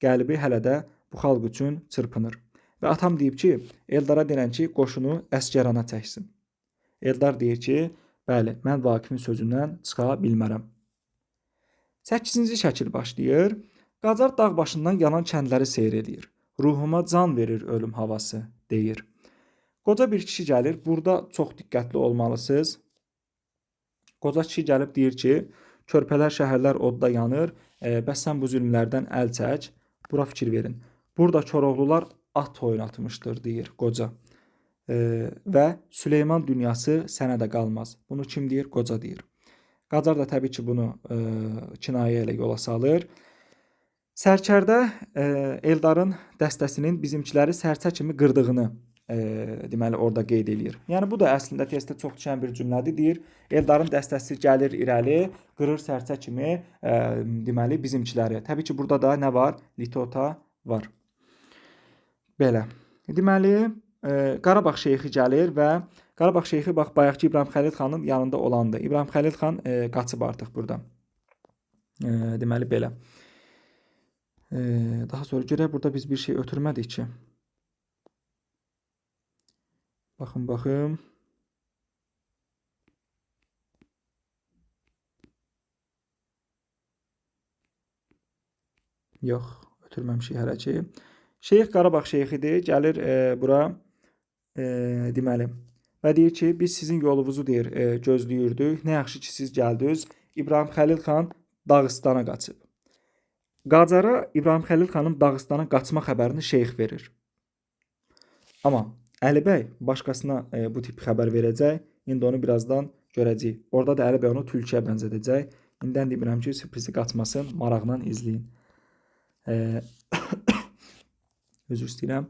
qəlbi hələ də bu xalq üçün çırpınır. Və atam deyib ki, Eldara denən ki, qoşunu Əsgərana çəksin. Eldar deyir ki, bəli, mən Vaqifin sözündən çıxa bilmərəm. 8-ci şəkil başlayır. Qacar dağ başından yanan kəndləri seyr edir. Ruhuma can verir ölüm havası, deyir. Qoca bir kişi gəlir. Burada çox diqqətli olmalısınız. Qoca kişi gəlib deyir ki, körpələr, şəhərlər odda yanır. Bəs sən bu zülmlərdən əl çək. Bura fikir verin. Burada Koroğlular at oynatmışdır, deyir qoca. Və Süleyman dünyası sənə də qalmaz. Bunu kim deyir? Qoca deyir. Qacar da təbii ki, bunu kinayə ilə yola salır. Sərkərdə Eldarın dəstəsinin bizimkiləri sərçə kimi qırdığını deməli orada qeyd eləyir. Yəni bu da əslində testdə çox düşən bir cümlədir. Deyir, Eldarın dəstəsi gəlir irəli, qırır sərçə kimi deməli bizimkiləri. Təbii ki, burada da nə var? Litota var. Belə. Deməli, Qarabağ şeyxi gəlir və Qarabağ şeyxi bax bayaqki İbrahim Xəlil xanın yanında olandı. İbrahim Xəlil xan qaçıb artıq burada. Deməli belə. Daha sonra görək burada biz bir şey ötürmədik ki. Baxın. Yox, ötürməmişik hələ ki. Şeyx Qarabağ şeyxidir, gəlir bura deməli və deyir ki, biz sizin yolunuzu deyir gözləyirdik. Nə yaxşı ki siz gəldiniz. İbrahim Xəlil xan Dağıstana qaçıb. Qacara İbrahim Xəlil xanın Dağıstana qaçma xəbərini şeyx verir. Amma Əli bəy başqasına bu tip xəbər verəcək. İndi onu birazdan görəcəyik. Orada da Əli bəy onu tülkiyə bənzədəcək. İndən deyirəm ki, sürprizi qaçmasın, maraqla izləyin. Üzr istəyirəm.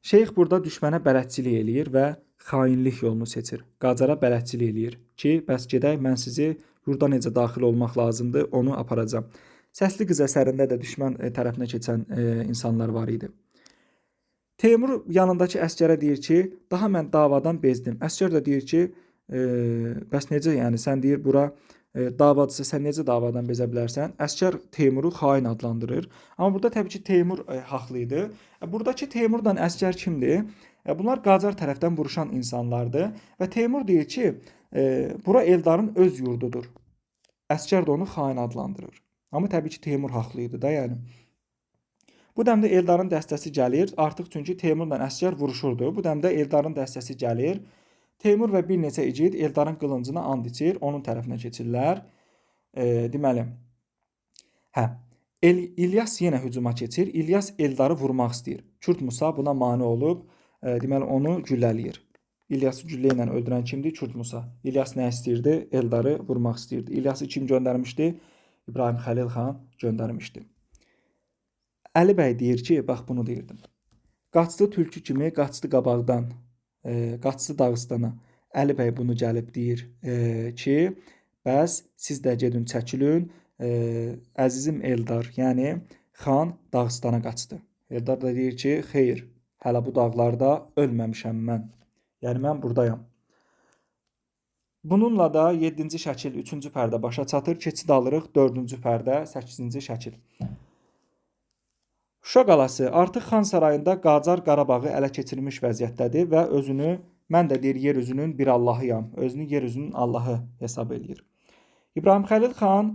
Şeyx burada düşmənə bələdçilik eləyir və xainlik yolunu seçir. Qacara bələdçilik eləyir ki, bəs gedək, mən sizi yurda necə daxil olmaq lazımdır, onu aparacam. Səsli qız əsərində də düşmən tərəfinə keçən insanlar var idi. Teymur yanındakı əsgərə deyir ki, daha mən davadan bezdim. Əsgər də deyir ki, bəs necə, yəni sən deyir bura davacısı, sən necə davadan bezə bilərsən? Əsgər Teymuru xain adlandırır. Amma burada təbii ki, Teymur haqlı idi. Buradakı Teymurla əsgər kimdir? Bunlar Qacar tərəfdən vuruşan insanlardır. Və Teymur deyir ki, bura Eldarın öz yurdudur. Əsgər də onu xain adlandırır. Amma təbii ki, Teymur haqlı idi da, yəni. Bu dəmdə Eldarın dəstəsi gəlir. Artıq çünki Teymurla əsgər vuruşurdu. Bu dəmdə Eldarın dəstəsi gəlir. Teymur və bir neçə igid Eldarın qılıncına and içir, onun tərəfinə keçirlər. Deməli, İlyas yenə hücuma keçir. İlyas Eldarı vurmaq istəyir. Kürd Musa buna mane olub, deməli onu güllələyir. İlyası güllə ilə öldürən kimdir? Kürd Musa. İlyas nə istəyirdi? Eldarı vurmaq istəyirdi. İlyası kim göndərmişdi? İbrahim Xəlil xan göndərmişdi. Əli bəy deyir ki, bax bunu deyirdim. Qaçdı tülkü kimi, qaçdı qabaqdan, qaçdı Dağıstana. Əli bəy bunu gəlib deyir ki, bəs siz də gedin çəkilin. Əzizim Eldar, yəni xan Dağıstana qaçdı. Eldar da deyir ki, xeyr, hələ bu dağlarda ölməmişəm mən. Yəni mən buradayam. Bununla da 7-ci şəkil 3-cü pərdə başa çatır. Keçid alırıq 4-cü pərdə 8-ci şəkil. Şuşa qalası artıq Xan sarayında Qacar Qarabağı ələ keçirmiş vəziyyətdədir və özünü, mən də deyir, yer üzünün bir Allahıyam, özünü yer üzünün Allahı hesab eləyir. İbrahim Xəlil xan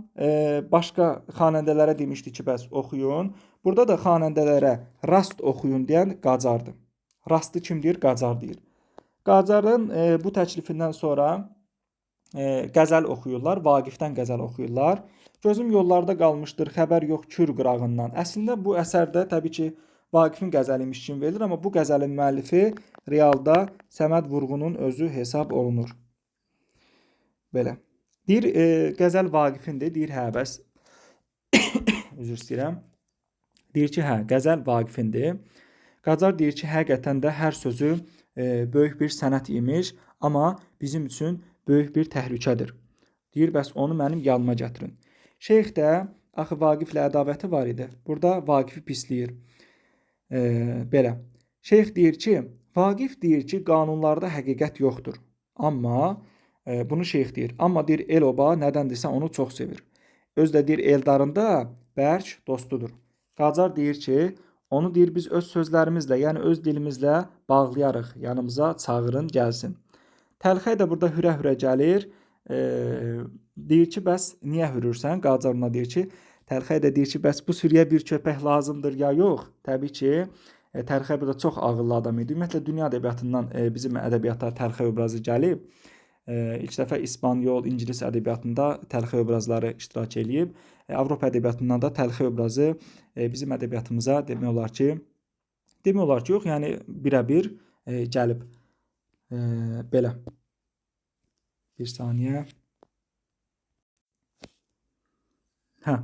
başqa xanəndələrə demişdi ki, bəs oxuyun. Burada da xanəndələrə rast oxuyun deyən Qacardır. Rastı kim deyir? Qacar deyir. Qacarın bu təklifindən sonra qəzəl oxuyurlar, Vaqifdən qəzəl oxuyurlar. Gözüm yollarda qalmışdır, xəbər yox Kür qırağından. Əslində bu əsərdə təbii ki, Vaqifin qəzəliymiş kimi verilir, amma bu qəzəlin müəllifi realda Səməd Vurğunun özü hesab olunur. Belə. Deyir, qəzəl Vaqifindir, deyir, hə, bəs üzr istəyirəm. Deyir ki, hə, qəzəl Vaqifindir. Qacar deyir ki, həqiqətən də hər sözü böyük bir sənət imiş, amma bizim üçün böyük bir təhlükədir. Deyir, bəs onu mənim yanıma gətirin. Şeyx də axı Vaqiflə ədavəti var idi. Burada Vaqifi pisləyir. Belə. Şeyx deyir ki, Vaqif deyir ki, qanunlarda həqiqət yoxdur. Amma bunu şeyx deyir. Amma deyir, el-oba nədəndirsə onu çox sevir. Öz də deyir, Eldarın da bərk dostudur. Qacar deyir ki, onu deyir, biz öz sözlərimizlə, yəni öz dilimizlə bağlayarıq, yanımıza çağırın, gəlsin. Təlxəy də burada hürə-hürə gəlir. Deyir ki, bəs niyə hürürsən? Qacar ona deyir ki, Təlxəy də deyir ki, bəs bu sürüyə bir köpək lazımdır ya yox? Təbii ki, Təlxəy burada çox ağıllı adam idi. Ümumiyyətlə, dünya ədəbiyyatından bizim ədəbiyyata Təlxəy obrazı gəlib. İlk dəfə İspanyol, İngilis ədəbiyyatında Təlxəy obrazları iştirak eləyib. Avropa ədəbiyyatından da Təlxəy obrazı bizim ədəbiyyatımıza demək olar ki, yox, yəni birə-bir gəlib. Belə. Bir saniyə. Hə.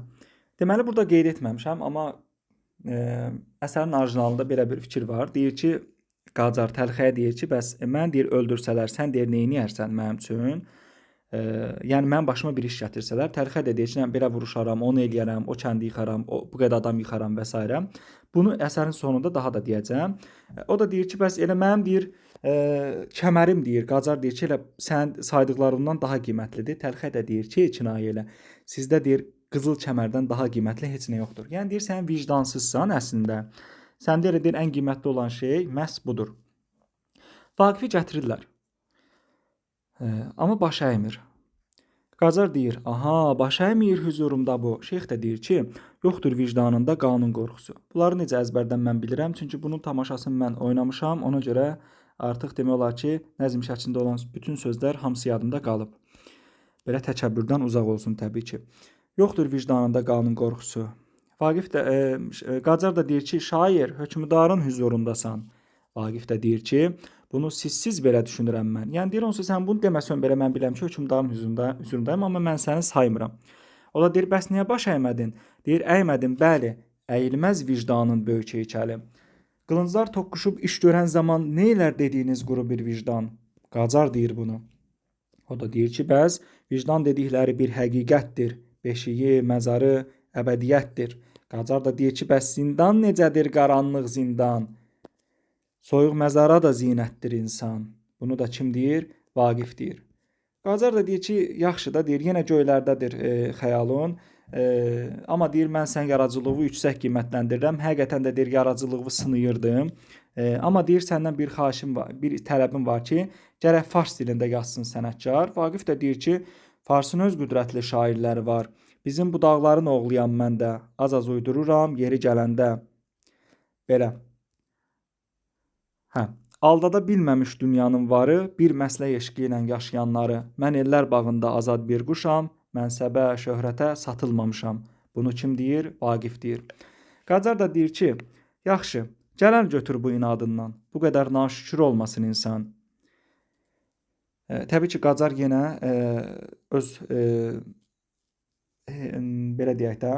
Deməli, burada qeyd etməmişəm, amma əsərin orijinalında belə bir fikir var. Deyir ki, Qacar Təlxəyə deyir ki, bəs mən deyir öldürsələr, sən deyir neyniyərsən mənim üçün? Yəni mənim başıma bir iş gətirsələr, Təlxəy də deyir ki, belə vuruşaram, onu eləyərəm, o kəndi yıxaram, bu qədər adam yıxaram və s. Bunu əsərin sonunda daha da deyəcəm. O da deyir ki, bəs elə mənim deyir kəmərim deyir. Qacar deyir ki, elə sən saydıqlarından daha qiymətlidir. Təlxəy də deyir ki, kinayə elə. Sizdə deyir qızıl kəmərdən daha qiymətli heç nə yoxdur. Yəni deyir sən vicdansızsan əslində. Səndə elə deyir ən qiymətli olan şey məhz budur. Vaqifi gətirirlər. Amma baş əymir. Qacar deyir, aha, baş əymir hüzurumda bu. Şeyx də deyir ki, yoxdur vicdanında qanun qorxusu. Bunları necə əzbərdən mən bilirəm, çünki bunun tamaşasını mən oynamışam. Ona görə artıq demək olar ki, nəzm şəklində olan bütün sözlər hamısı yadımda qalıb. Belə təkəbbürdən uzaq olsun təbii ki. Yoxdur vicdanında qanun qorxusu. Vaqif də, Qacar da deyir ki, şair, hökmdarın hüzurundasan. Vaqif də deyir ki, bunu sizsiz belə düşünürəm mən. Yəni deyir, onsuz sən bunu deməsən belə mən biləm ki, hökmdarın hüzurundayım, amma mən səni saymıram. O da deyir, bəs niyə baş əymədin? Deyir, əymədim, bəli, əyilməz vicdanın böyük heykəli. Qılınclar toqquşub iş görən zaman neylər dediyiniz quru bir vicdan? Qacar deyir bunu. O da deyir ki, bəs vicdan dedikləri bir həqiqətdir. Beşiyi, məzarı, əbədiyyətdir. Qacar da deyir ki, bəs zindan necədir qaranlıq zindan? Soyuq məzara da zinətdir insan. Bunu da kim deyir? Vaqif deyir. Qacar da deyir ki, yaxşı da deyir, yenə göylərdədir xəyalın. Amma deyir, mən sən yaradıcılığı yüksək qiymətləndirirəm. Həqiqətən də deyir, yaradıcılığı sınayırdım. Amma deyir, səndən bir xahişim var, bir tələbim var ki, gərək fars dilində yazsın sənətkar. Vaqif də deyir ki, farsın öz qüdrətli şairləri var. Bizim bu dağların oğluyam mən də. Az-az uydururam yeri gələndə. Belə. Hə. Aldada bilməmiş dünyanın varı, bir məslə eşqi ilə yaşayanları. Mən ellər bağında azad bir quşam, mənsəbə, şöhrətə satılmamışam. Bunu kim deyir? Vaqif deyir. Qacar da deyir ki, yaxşı, gələn götür bu inadından. Bu qədər naşükür olmasın insan. Təbii ki, Qacar yenə öz belə deyək də,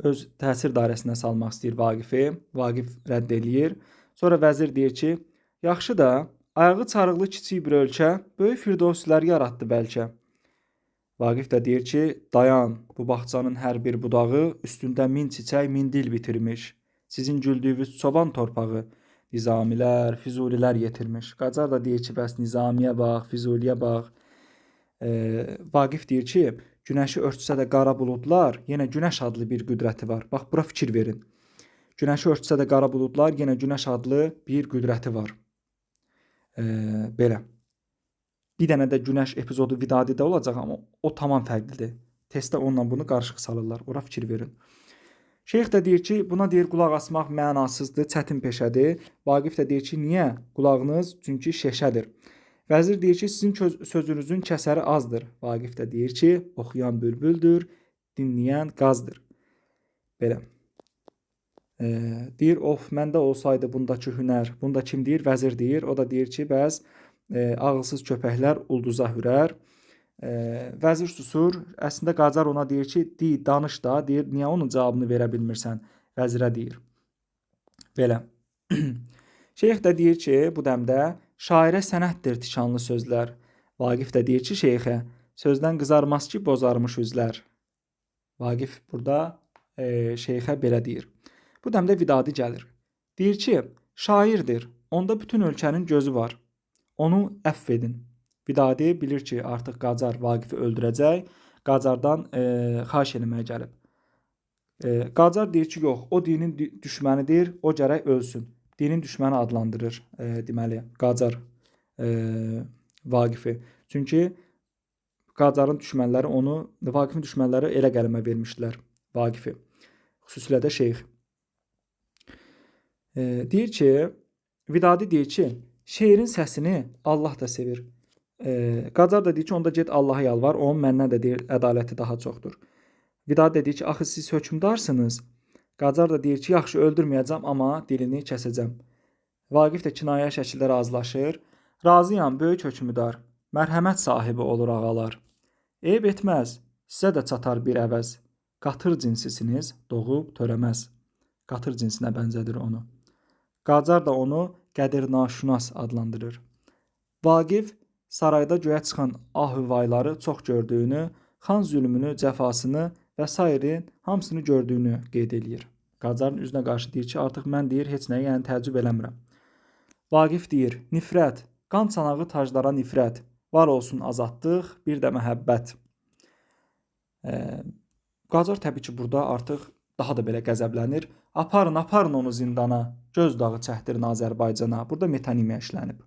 öz təsir dairəsinə salmaq istəyir Vaqifi. Vaqif rədd eləyir. Sonra vəzir deyir ki, yaxşı da, ayağı çarıqlı kiçik bir ölkə böyük firdovsilər yaratdı bəlkə. Vaqif də deyir ki, dayan, bu bağçanın hər bir budağı üstündə min çiçək, min dil bitirmiş. Sizin güldüyünüz çoban torpağı Nizamilər, Füzulilər yetirmiş. Qacar da deyir ki, bəs Nizamiyə bax, Füzuliyə bax. Vaqif deyir ki, günəşi örtsə də qara buludlar, yenə günəş adlı bir qüdrəti var. Bax, bura fikir verin. Günəşi örtsə də qara buludlar, yenə günəş adlı bir qüdrəti var. Belə. Bir dənə də günəş epizodu Vidadidə olacaq, amma o tamam fərqlidir. Testdə onunla bunu qarışıq salırlar. Ora fikir verin. Şeyx də deyir ki, buna deyir qulaq asmaq mənasızdır, çətin peşədir. Vaqif də deyir ki, niyə? Qulağınız çünki şeşədir. Vəzir deyir ki, sizin sözünüzün kəsəri azdır. Vaqif də deyir ki, oxuyan bülbüldür, dinləyən qazdır. Belə. Deyir, of, məndə olsaydı bundakı hünər. Bunda kim deyir? Vəzir deyir. O da deyir ki, bəs ağılsız köpəklər ulduza hürər. Vəzir susur. Əslində Qacar ona deyir ki, danış da, deyir, niyə onun cavabını verə bilmirsən? Vəzirə deyir. Belə. Şeyx də deyir ki, bu dəmdə şairə sənətdir tikanlı sözlər. Vaqif də deyir ki, şeyxə, sözdən qızarmaz ki, bozarmış üzlər. Vaqif burada şeyxə belə deyir. Bu dəmdə Vidadi gəlir. Deyir ki, şairdir, onda bütün ölkənin gözü var. Onu əfv edin. Vidadi bilir ki, artıq Qacar Vaqifi öldürəcək. Qacardan xahiş eləməyə gəlib. Qacar deyir ki, yox, o dinin düşmənidir, o gərək ölsün. Dinin düşməni adlandırır, deməli, Qacar Vaqifi. Çünki Qacarın düşmənləri onu, Vaqifin düşmənləri elə qələmə vermişdilər Vaqifi. Xüsusilə də şeyx. Deyir ki, Vidadi deyir ki, şeirin səsini Allah da sevir. Qacar da deyir ki, onda get Allaha yalvar, onun məndən də deyir, ədaləti daha çoxdur. Vidadi də deyir ki, axı siz hökmdarsınız. Qacar da deyir ki, yaxşı, öldürməyəcəm, amma dilini kəsəcəm. Vaqif də kinayə şəkildə razılaşır. Razıyam, böyük hökmdar, mərhəmət sahibi olur ağalar. Eyb etməz, sizə də çatar bir əvəz. Qatır cinsisiniz, doğub törəməz. Qatır cinsinə bənzədir onu. Qacar da onu qədir-naşünas adlandırır. Vaqif sarayda göyə çıxan ahüvayları çox gördüyünü, xan zülmünü, cəfasını və s. hamısını gördüyünü qeyd edir. Qacarın üzünə qarşı deyir ki, artıq mən deyir, heç nəyə yəni təəccüb eləmirəm. Vaqif deyir, nifrət, qan çanağı taclara nifrət, var olsun azadlıq, bir də məhəbbət. Qacar təbii ki, burada artıq daha da belə qəzəblənir. Aparın, aparın onu zindana, göz dağı çəkdirin Azərbaycana. Burada metonimiya işlənib.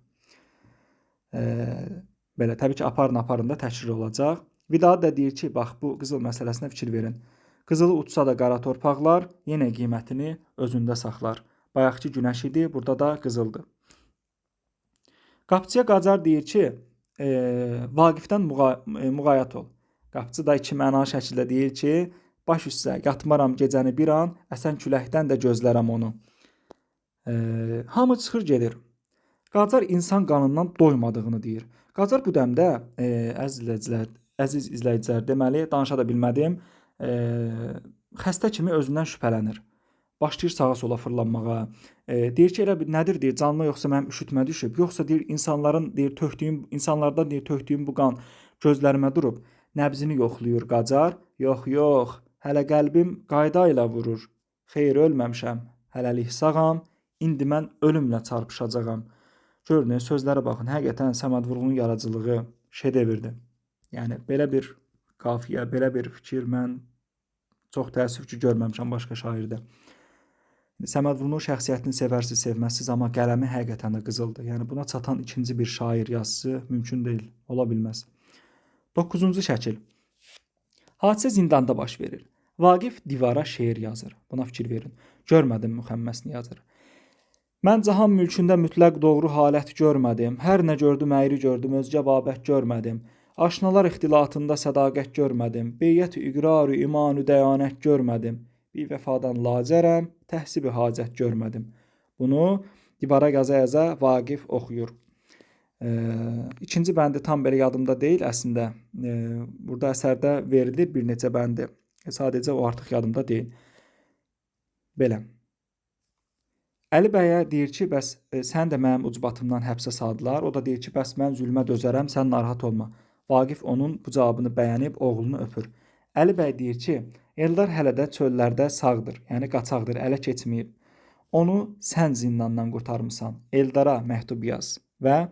Belə, təbii ki, aparın, aparın da təkrir olacaq. Vidadi də deyir ki, bax, bu qızıl məsələsinə fikir verin. Qızılı uçsa da qara torpaqlar yenə qiymətini özündə saxlar. Bayaqki günəş idi, burada da qızıldır. Qapçıya Qacar deyir ki, Vaqifdən müğayət ol. Qapçı da iki mənalı şəkildə deyir ki, baş üstə yatmaram gecəni bir an, əsən küləkdən də gözlərəm onu. Hamı çıxır gedir. Qacar insan qanından doymadığını deyir. Qacar bu dəmdə, əziz izləyicilər, deməli, danışa da bilmədim, xəstə kimi özündən şübhələnir. Başlayır sağa sola fırlanmağa. Deyir ki, elə nədir deyir, canıma yoxsa mənim üşütmə düşüb, yoxsa deyir, insanlardan deyir, tökdüyüm bu qan gözlərimə durub. Nəbzini yoxlayır Qacar. Yox, yox, hələ qəlbim qayda ilə vurur. Xeyr, ölməmişəm, hələlik sağam, indi mən ölümlə çarpışacağam. Görün, sözlərə baxın, həqiqətən Səməd Vurğunun yaradıcılığı şedevrdir. Yəni, belə bir qafiyə, belə bir fikir mən çox təəssüf ki, görməmişəm başqa şairdə. Səməd Vurğunun şəxsiyyətini sevərsiz, sevməzsiz, amma qələmi həqiqətən də qızıldır. Yəni, buna çatan ikinci bir şair yazısı mümkün deyil, ola bilməz. 9-cu şəkil. Hadisə zindanda baş verir. Vaqif divara şeir yazır. Buna fikir verin. Görmədim müxəmməsini yazır. Mən cahan mülkündə mütləq doğru halət görmədim. Hər nə gördüm, əyri gördüm, özgə babət görmədim. Aşnalar ixtilatında sədaqət görmədim. Beyyət-i iqrar-ı iman-ı dəyanət görmədim. Bir vəfadan lacərəm, təhsib-i hacət görmədim. Bunu divara yaza-yaza Vaqif oxuyur. İkinci bəndi tam belə yadımda deyil əslində. Burada əsərdə verilir bir neçə bəndi. Sadəcə o artıq yadımda deyil. Belə. Əli bəyə deyir ki, bəs sən də mənim ucbatımdan həbsə saldılar. O da deyir ki, bəs mən zülmə dözərəm, sən narahat olma. Vaqif onun bu cavabını bəyənib oğlunu öpür. Əli bəy deyir ki, Eldar hələ də çöllərdə sağdır, yəni qaçaqdır, ələ keçməyib. Onu sən zindandan qurtarmısan. Eldara məktub yaz və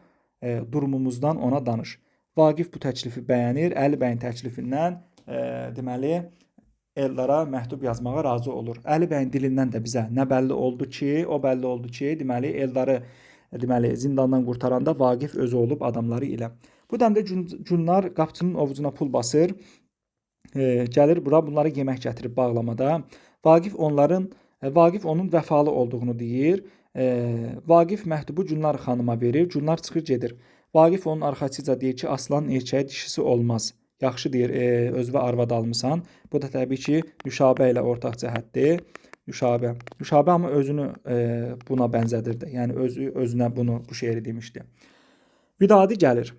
durumumuzdan ona danış. Vaqif bu təklifi bəyənir. Əli bəyin təklifindən deməli Eldara məktub yazmağa razı olur. Əli bəyin dilindən də bizə nə bəlli oldu ki, o bəlli oldu ki, deməli Eldarı zindandan qurtaranda Vaqif özü olub adamları ilə. Bu dəmdə Cunlar qapçının ovucuna pul basır. Gəlir bura bunlara yemək gətirib bağlamada. Vaqif onun vəfalı olduğunu deyir. Vaqif məktubu Cunlar xanıma verir. Cunlar çıxır gedir. Vaqif onun arxasıca deyir ki, aslanın erkəyə dişisi olmaz. Yaxşı deyir, özünə arvad almısan. Bu da təbii ki, Nüşabə ilə ortaq cəhətdir. Nüşabə amma özünü buna bənzədirdi. Yəni özünə bu şeiri demişdi. Vidadi gəlir.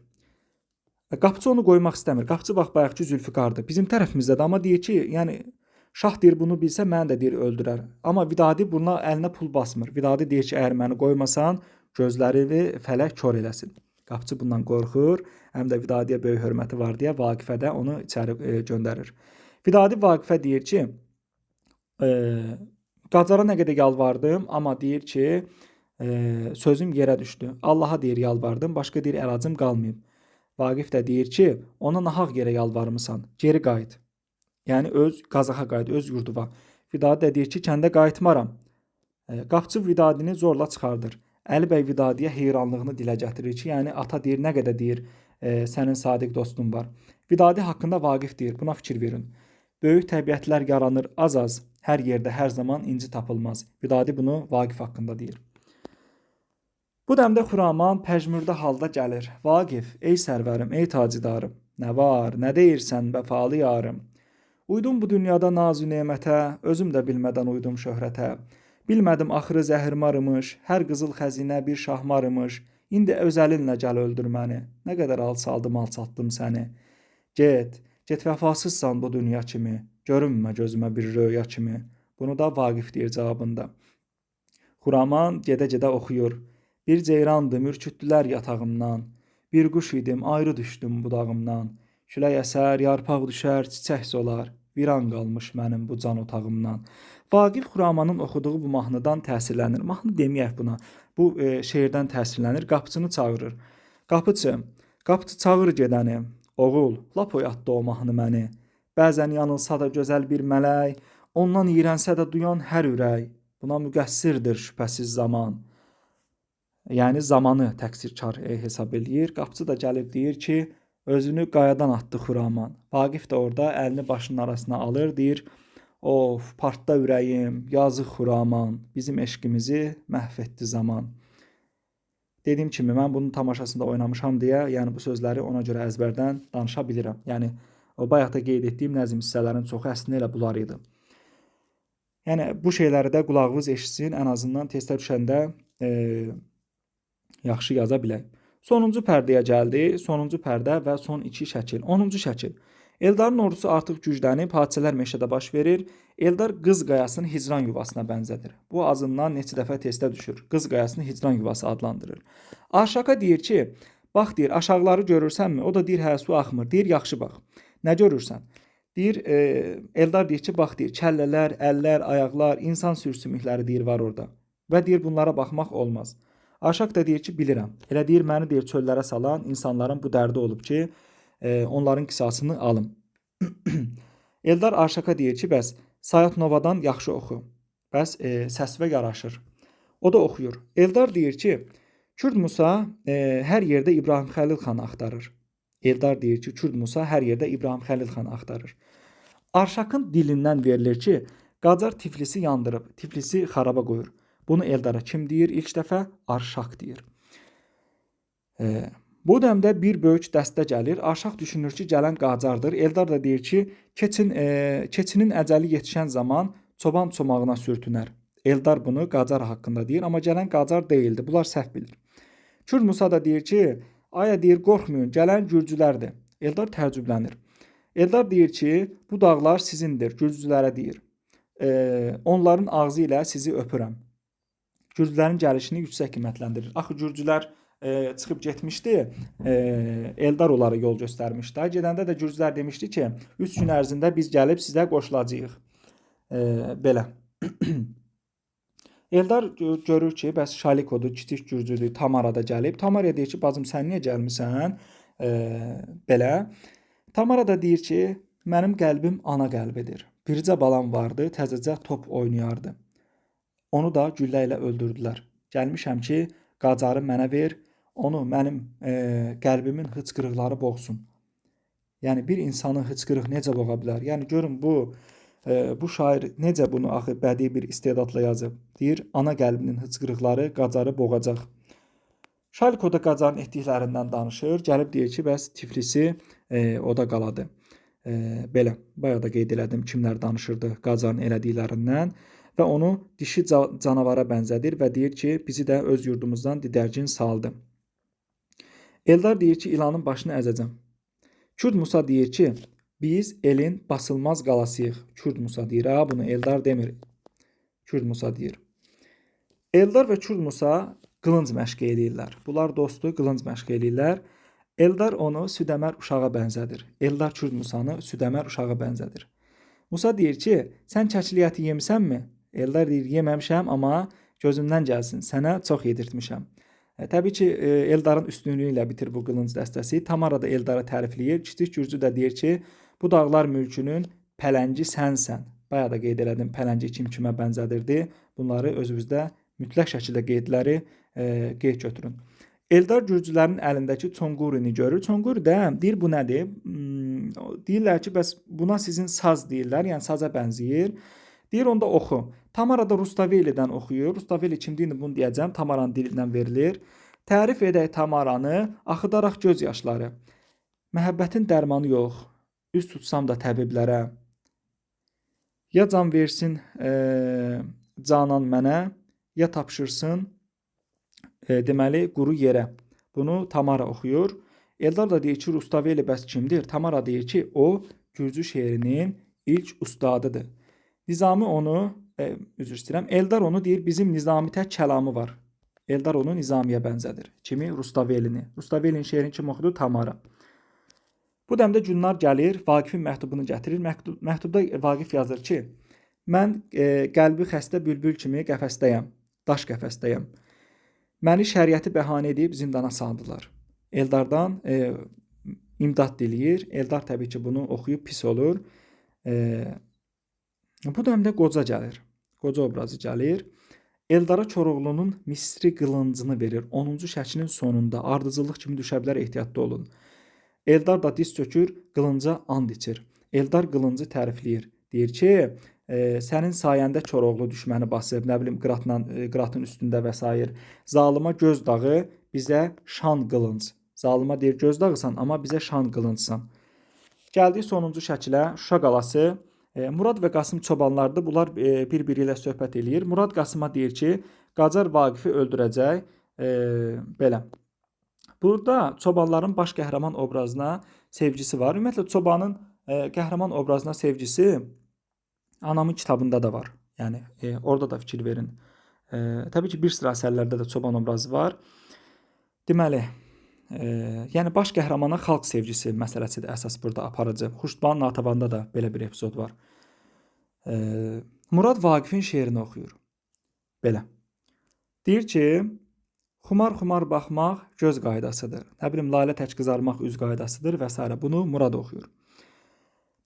Qapçı onu qoymaq istəmir. Qapçı bax bayaqki Zülfiqardır. Bizim tərəfimizdədir, amma deyir ki, yəni şah deyir bunu bilsə məni də deyir öldürər. Amma Vidadi buna əlinə pul basmır. Vidadi deyir ki, əgər məni qoymasan, gözlərini fələk kor eləsin. Qapçı bundan qorxur. Həm də Vidadiyə böyük hörməti var deyə Vaqifə də onu içəri göndərir. Vidadi Vaqifə deyir ki, Qacara nə qədər yalvardım, amma deyir ki, sözüm yerə düşdü. Allaha deyir yalvardım, başqa deyir əlacım qalmayıb. Vaqif də deyir ki, ona nahaq yerə yalvarmısan, geri qayıt. Yəni öz Qazaxa qayıt, öz yurduna. Vidadi də deyir ki, kəndə qayıtmaram. Qapçı Vidadini zorla çıxardır. Əli bəy Vidadiyə heyranlığını dilə gətirir ki, yəni ata deyir nə qədər deyir sənin sadiq dostun var. Vidadi haqqında Vaqif deyir, buna fikir verin. Böyük təbiətlər yaranır az-az, hər yerdə hər zaman inci tapılmaz. Vidadi bunu Vaqif haqqında deyir. Bu dəmdə Xuraman pəjmürdə halda gəlir. Vaqif, ey sərvərim, ey tacidarım, nə var, nə deyirsən vəfalı yarım. Uydum bu dünyada nazü nemətə, özüm də bilmədən uydum şöhrətə. Bilmədim axırı zəhirmarımış, hər qızıl xəzinə bir şahmarımış. İndi öz əlinlə gəl öldür məni. Nə qədər alçaldım, alçaltdım səni. Get vəfasızsan bu dünya kimi. Görünmə gözümə bir röya kimi. Bunu da Vaqif deyir cavabında. Xuraman gedə-gedə oxuyur. Bir ceyrandı, mürkütdülər yatağımdan. Bir quş idim, ayrı düşdüm budağımdan. Külək əsər, yarpaq düşər, çiçək solar. Viran qalmış mənim bu can otağımdan. Vaqif Xuramanın oxuduğu bu mahnıdan təsirlənir. Mahnı deməyək buna. Bu şeirdən təsirlənir. Qapçını çağırır. Qapçı çağır gedəni. Oğul, lap oyatdı o mahnı məni. Bəzən yanılsa da gözəl bir mələk, ondan iyrənsə də duyan hər ürək. Buna müqəssirdir şübhəsiz zaman. Yəni zamanı təqsirkar hesab eləyir. Qapçı da gəlib deyir ki, özünü qayadan atdı Xuraman. Vaqif də orada əlini başının arasına alır, deyir: Of, partda ürəyim, yazıq Xuraman, bizim eşqimizi məhv etdi zaman. Dediyim kimi, mən bunun tamaşasında oynamışam deyə, yəni bu sözləri ona görə əzbərdən danışa bilirəm. Yəni o bayaq da qeyd etdiyim nəzm hissələrin çoxu əslində elə bunlar idi. Yəni bu şeyləri də qulağınız eşitsin, ən azından testə düşəndə yaxşı yaza bilək. Sonuncu pərdəyə gəldi. Sonuncu pərdə və son 2 şəkil. 10-cu şəkil. Eldarın ordusu artıq güclənib, hadisələr meşədə baş verir. Eldar Qız Qayasını hicran yuvasına bənzədir. Bu azından neçə dəfə testə düşür. Qız Qayasını hicran yuvası adlandırır. Arşaka deyir ki, bax deyir, aşağıları görürsənmi? O da deyir, hə, su axmır. Deyir, yaxşı bax. Nə görürsən? Deyir, Eldar deyir ki, bax deyir, kəllələr, əllər, ayaqlar, insan sümükləri deyir var orada. Və deyir, bunlara baxmaq olmaz. Arşak da deyir ki, bilirəm. Elə deyir, məni deyir, çöllərə salan insanların bu dərdi olub ki, onların qisasını alım. Eldar Arşaka deyir ki, bəs Sayat Novadan yaxşı oxu. Bəs səsvə yaraşır. O da oxuyur. Eldar deyir ki, Kürd Musa hər yerdə İbrahim Xəlil xanı axtarır. Eldar deyir ki, Kürd Musa hər yerdə İbrahim Xəlil xanı axtarır. Arşakın dilindən verilir ki, Qacar Tiflisi yandırıb, Tiflisi xaraba qoyur. Bunu Eldara kim deyir? İlk dəfə Arşak deyir. Bu dəmdə bir böyük dəstə gəlir. Arşaq düşünür ki, gələn Qacardır. Eldar da deyir ki, keçinin əcəli yetişən zaman çoban çomağına sürtünər. Eldar bunu Qacar haqqında deyir, amma gələn Qacar deyildi. Bunlar səhv bilir. Kürd Musa da deyir ki, aya deyir, qorxmayın, gələn gürcülərdir. Eldar təəccüblənir. Eldar deyir ki, bu dağlar sizindir, gürcülərə deyir. Onların ağzı ilə sizi öpürəm. gürcülərin gəlişini yüksək qiymətləndirir. Axı gürcülər çıxıb getmişdi, Eldar onlara yol göstərmişdi. Gedəndə də gürcülər demişdi ki, 3 gün ərzində biz gəlib sizə qoşulacağıq. Belə. Eldar görür ki, bəs Şalikodur, kiçik gürcüdür, Tamara da gəlib. Tamara deyir ki, bacım sən niyə gəlmisən? Belə. Tamara da deyir ki, mənim qəlbim ana qəlbidir. Bircə balam vardı, təzəcə top oynayardı. Onu da güllə ilə öldürdülər. Gəlmişəm ki, Qacarı mənə ver, onu mənim qəlbimin hıçqırıqları boğsun. Yəni bir insanı hıçqırıq necə boğa bilər? Yəni görün bu şair necə bunu axı bədii bir istedadla yazıb. Deyir, ana qəlbinin hıçqırıqları Qacarı boğacaq. Şaliko da Qacarın etdiklərindən danışır. Gəlib deyir ki, bəs Tiflisi o da qaladı. Belə, bayaq da qeyd elədim kimlər danışırdı Qacarın elədiklərindən və onu dişi canavara bənzədir və deyir ki, bizi də öz yurdumuzdan didərgin saldı. Eldar deyir ki, ilanın başını əzəcəm. Kürd Musa deyir ki, biz elin basılmaz qalasıyıq. Kürd Musa deyir, bunu Eldar demir. Kürd Musa deyir. Eldar və Kürd Musa qılınc məşq eləyirlər. Bunlar dostdur, qılınc məşq eləyirlər. Eldar onu südəmər uşağa bənzədir. Eldar Kürd Musanı südəmər uşağa bənzədir. Musa deyir ki, sən kəkli əti yemisənmi? Eldar deyir, yeməmişəm, amma gözündən gəlsin, sənə çox yedirtmişəm. Təbii ki, Eldarın üstünlüyü ilə bitir bu qılınc dəstəsi. Tamara da Eldarı tərifləyir. Kiçik gürcü də deyir ki, bu dağlar mülkünün pələngi sənsən. Bayaq da qeyd elədim, pələngi kimə bənzədirdi. Bunları özünüzdə mütləq şəkildə qeyd götürün. Eldar gürcülərin əlindəki çonqurini görür. Çonquri də deyir, bu nədir? Deyirlər ki, bəs buna sizin saz deyirlər, yəni saza bənzəyir. Deyir, onda oxu. Tamara da Rustaveli'dən oxuyur. Rustaveli kimdir bunu deyəcəm, Tamaranın dilindən verilir. Tərif edək Tamaranı, axıdaraq göz yaşları. Məhəbbətin dərmanı yox, üz tutsam da təbiblərə. Ya can versin canan mənə, ya tapşırsın deməli quru yerə. Bunu Tamara oxuyur. Eldar da deyir ki, Rustaveli bəs kimdir? Tamara deyir ki, o gürcü şeirinin ilk ustadıdır. Nizami onu, üzr istəyirəm, Eldar onu deyir, bizim Nizami tək kəlamı var. Eldar onu Nizamiyə bənzədir. Kimi? Rustavelini. Rustavelinin şeirini kim oxudu? Tamara. Bu dəmdə Gülnar gəlir, Vaqifin məktubunu gətirir. Məktubda Vaqif yazır ki, mən qəlbi xəstə bülbül kimi qəfəsdəyəm, daş qəfəsdəyəm. Məni şəriəti bəhanə edib zindana saldılar. Eldardan imdad diləyir. Eldar təbii ki, bunu oxuyub pis olur. Bu dəmdə qoca gəlir. Qoca obrazı gəlir. Eldara Koroğlunun Misri qılıncını verir. 10-cu şəklinin sonunda ardıcıllıq kimi düşə bilər, ehtiyatlı olun. Eldar da diz çökür, qılınca and içir. Eldar qılıncı tərifləyir. Deyir ki, sənin sayəndə Koroğlu düşməni basıb, nə bilim qıratın üstündə və s. Zalıma göz dağı, bizə şan qılınc. Zalıma deyir göz dağısan, amma bizə şan qılıncsan. Gəldik sonuncu şəkilə, Şuşa qalası. Murad və Qasım çobanlardır. Bunlar bir-biri ilə söhbət eləyir. Murad Qasıma deyir ki, Qacar Vaqifi öldürəcək. Belə. Burada çobanların baş qəhrəman obrazına sevgisi var. Ümumiyyətlə, çobanın qəhrəman obrazına sevgisi anamın kitabında da var. Yəni, orada da fikir verin. Təbii ki, bir sıra əsərlərdə də çoban obrazı var. Deməli, yəni baş qəhrəmana xalq sevgisi məsələsidir əsas burada aparıcı. Xuştbanın Natəvanda da belə bir epizod var. Murad Vaqifin şeirini oxuyur. Belə. Deyir ki, xumar baxmaq göz qaydasıdır. Nə bilim, lalə tək qızarmaq üz qaydasıdır və s. Bunu Murad oxuyur.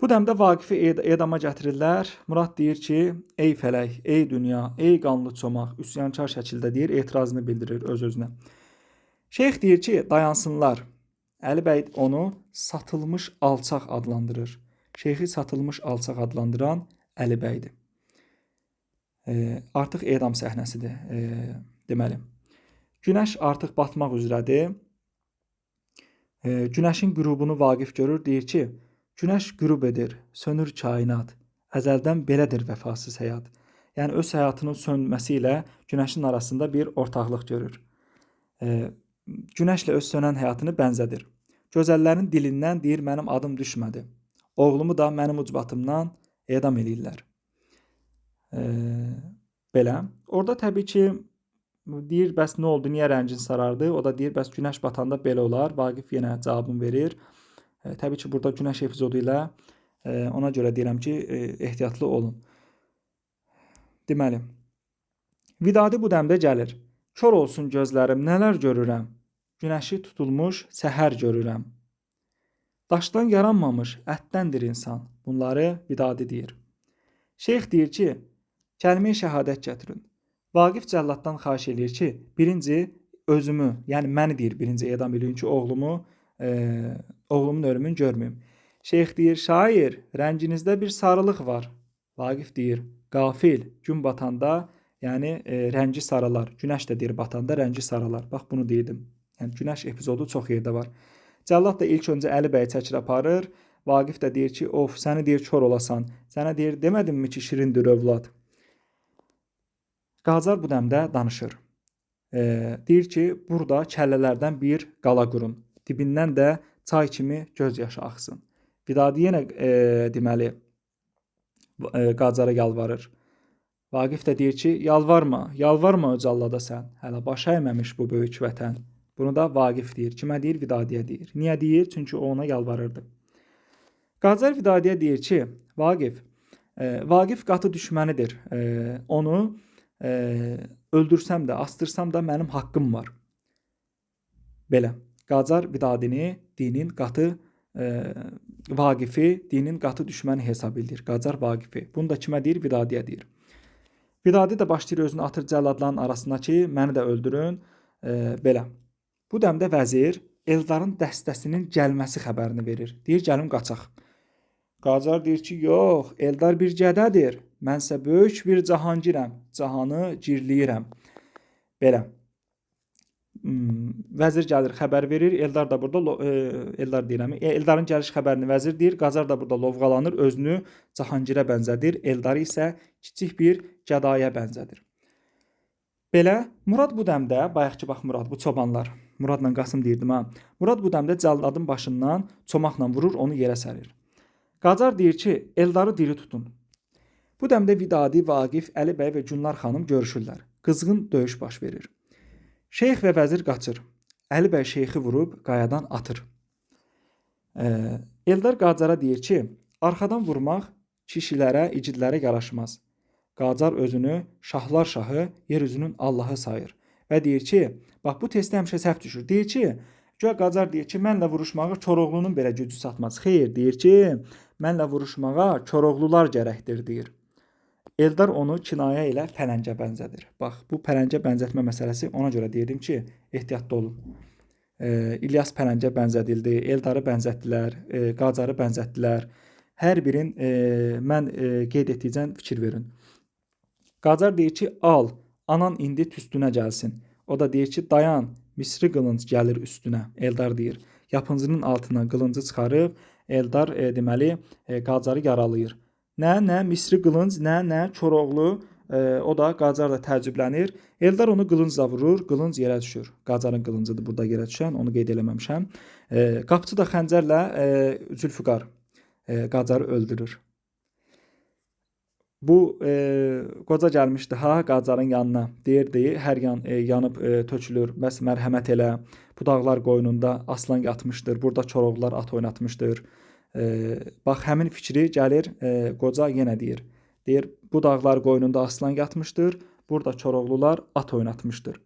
Bu dəmdə Vaqifi edama gətirirlər. Murad deyir ki, ey fələk, ey dünya, ey qanlı çomaq, üsyankar şəkildə deyir, etirazını bildirir öz-özünə. Şeyx deyir ki, dayansınlar. Əli bəy onu satılmış alçaq adlandırır. Şeyxi satılmış alçaq adlandıran Əli bəydir. Artıq edam səhnəsidir, deməli. Günəş artıq batmaq üzrədir. Günəşin qürubunu Vaqif görür, deyir ki, günəş qürub edir, sönür kainat. Əzəldən belədir vəfasız həyat. Yəni, öz həyatının sönməsi ilə günəşin arasında bir ortaqlıq görür. Günəşlə öz sönən həyatını bənzədir. Gözəllərin dilindən deyir, mənim adım düşmədi. Oğlumu da mənim ucbatımdan edam eləyirlər. Belə. Orada təbii ki, Deyir, bəs nə oldu, niyə rəngin sarardı? O da deyir, bəs günəş batanda belə olar. Vaqif yenə cavabını verir. Təbii ki, burada günəş epizodu ilə ona görə deyirəm ki, ehtiyatlı olun. Deməli, Vidadi bu dəmdə gəlir. Kor olsun gözlərim, nələr görürəm. Günəşi tutulmuş səhər görürəm. Daşdan yaranmamış ətdəndir insan. Bunları Vidadi deyir. Şeyx deyir ki, kəlmə-i şəhadət gətirin. Vaqif cəlladdan xahiş eləyir ki, birinci özümü, yəni məni deyir, birinci edam eləyin ki, oğlumun ölümünü görməyim. Şeyx deyir, şair, rənginizdə bir sarılıq var. Vaqif deyir, qafil, gün batanda, yəni rəngi saralar. Günəş də deyir, batanda rəngi saralar. Bax, bunu deyirdim. Yəni günəş epizodu çox yerdə var. Cəllad da ilk öncə Əli bəyi çəkir aparır. Vaqif də deyir ki, of, səni deyir kör olasan. Sənə deyir, demədimmi ki, şirindir övlad. Qacar bu dəmdə danışır. Deyir ki, burada kəllələrdən bir qala qurun. Dibindən də çay kimi göz yaşı axsın. Vidadi yenə deməli Qacara yalvarır. Vaqif də deyir ki, yalvarma o cəllada sən. Hələ baş əyməmiş bu böyük vətən. Bunu da Vaqif deyir. Kimə deyir? Vidadiyə deyir. Niyə deyir? Çünki o ona yalvarırdı. Qacar Vidadiyə deyir ki, Vaqif qatı düşmənidir. Onu öldürsəm də, astırsam da mənim haqqım var. Belə. Qacar Vidadini dinin qatı Vaqifi dinin qatı düşməni hesab edir. Qacar Vaqifi. Bunu da kimə deyir? Vidadiyə deyir. Vidadi də başlayır özünü atır cəlladların arasına ki, məni də öldürün. Belə. Bu dəmdə vəzir Eldarın dəstəsinin gəlməsi xəbərini verir. Deyir, gəlim qaçaq. Qacar deyir ki, yox, Eldar bir gədədir. Mənsə böyük bir cahangirəm. Cahanı girləyirəm. Belə. Vəzir gəlir, xəbər verir. Eldar da burada Eldarın gəliş xəbərini vəzir deyir. Qacar da burada lovğalanır, özünü Cahangirə bənzədir. Eldarı isə kiçik bir gədaya bənzədir. Belə, Murad bu dəmdə, bayaqki bax Murad, bu çobanlar. Muradla Qasım deyirdim ha. Murad bu dəmdə cəlladın başından çomaqla vurur, onu yerə sərir. Qacar deyir ki, Eldarı diri tutun. Bu dəmdə Vidadi, Vaqif, Əli bəy və Gülnar xanım görüşürlər. Qızğın döyüş baş verir. Şeyx və vəzir qaçır. Əli bəy şeyxi vurub qayadan atır. Eldar Qacara deyir ki, arxadan vurmaq kişilərə, igidlərə yaraşmaz. Qacar özünü şahlar şahı, yer üzünün Allahı sayır. Və deyir ki, bax bu testdə həmişə səhv düşür. Deyir ki, Qacar deyir ki, mənlə vuruşmağa Koroğlunun belə gücü çatmaz. Xeyr, deyir ki, mənlə vuruşmağa Koroğlular gərəkdir, deyir. Eldar onu kinayə ilə pələngə bənzədir. Bax, bu pələngə bənzətmə məsələsi ona görə deyirdim ki, ehtiyatlı olun. İlyas pələngə bənzədildi, Eldarı bənzətdilər, Qacarı bənzətdilər. Hər birin mən qeyd etdiyəcən fikir verin. Qacar deyir ki, al, anan indi tüstünə gəlsin. O da deyir ki, dayan, misri qılınc gəlir üstünə. Eldar deyir, yapıncının altına qılıncı çıxarıb, Eldar deməli Qacarı yaralayır. Nə misri qılınc, nə Koroğlu, o da Qacar da təəccüblənir. Eldar onu qılıncla vurur, qılınc yerə düşür. Qacarın qılıncıdır burada yerə düşən, onu qeyd eləməmişəm. Qapçı da xəncərlə Zülfüqar Qacarı öldürür. Bu qoca gəlmişdi Qacarın yanına. Deyirdi, hər yan yanıb tökülür. Bəs mərhəmət elə. Bu dağlar qoynunda aslan yatmışdır. Burada Koroğlular at oynatmışdır. Bax, həmin fikri gəlir qoca yenə deyir. Deyir, bu dağlar qoynunda aslan yatmışdır. Burada Koroğlular at oynatmışdır.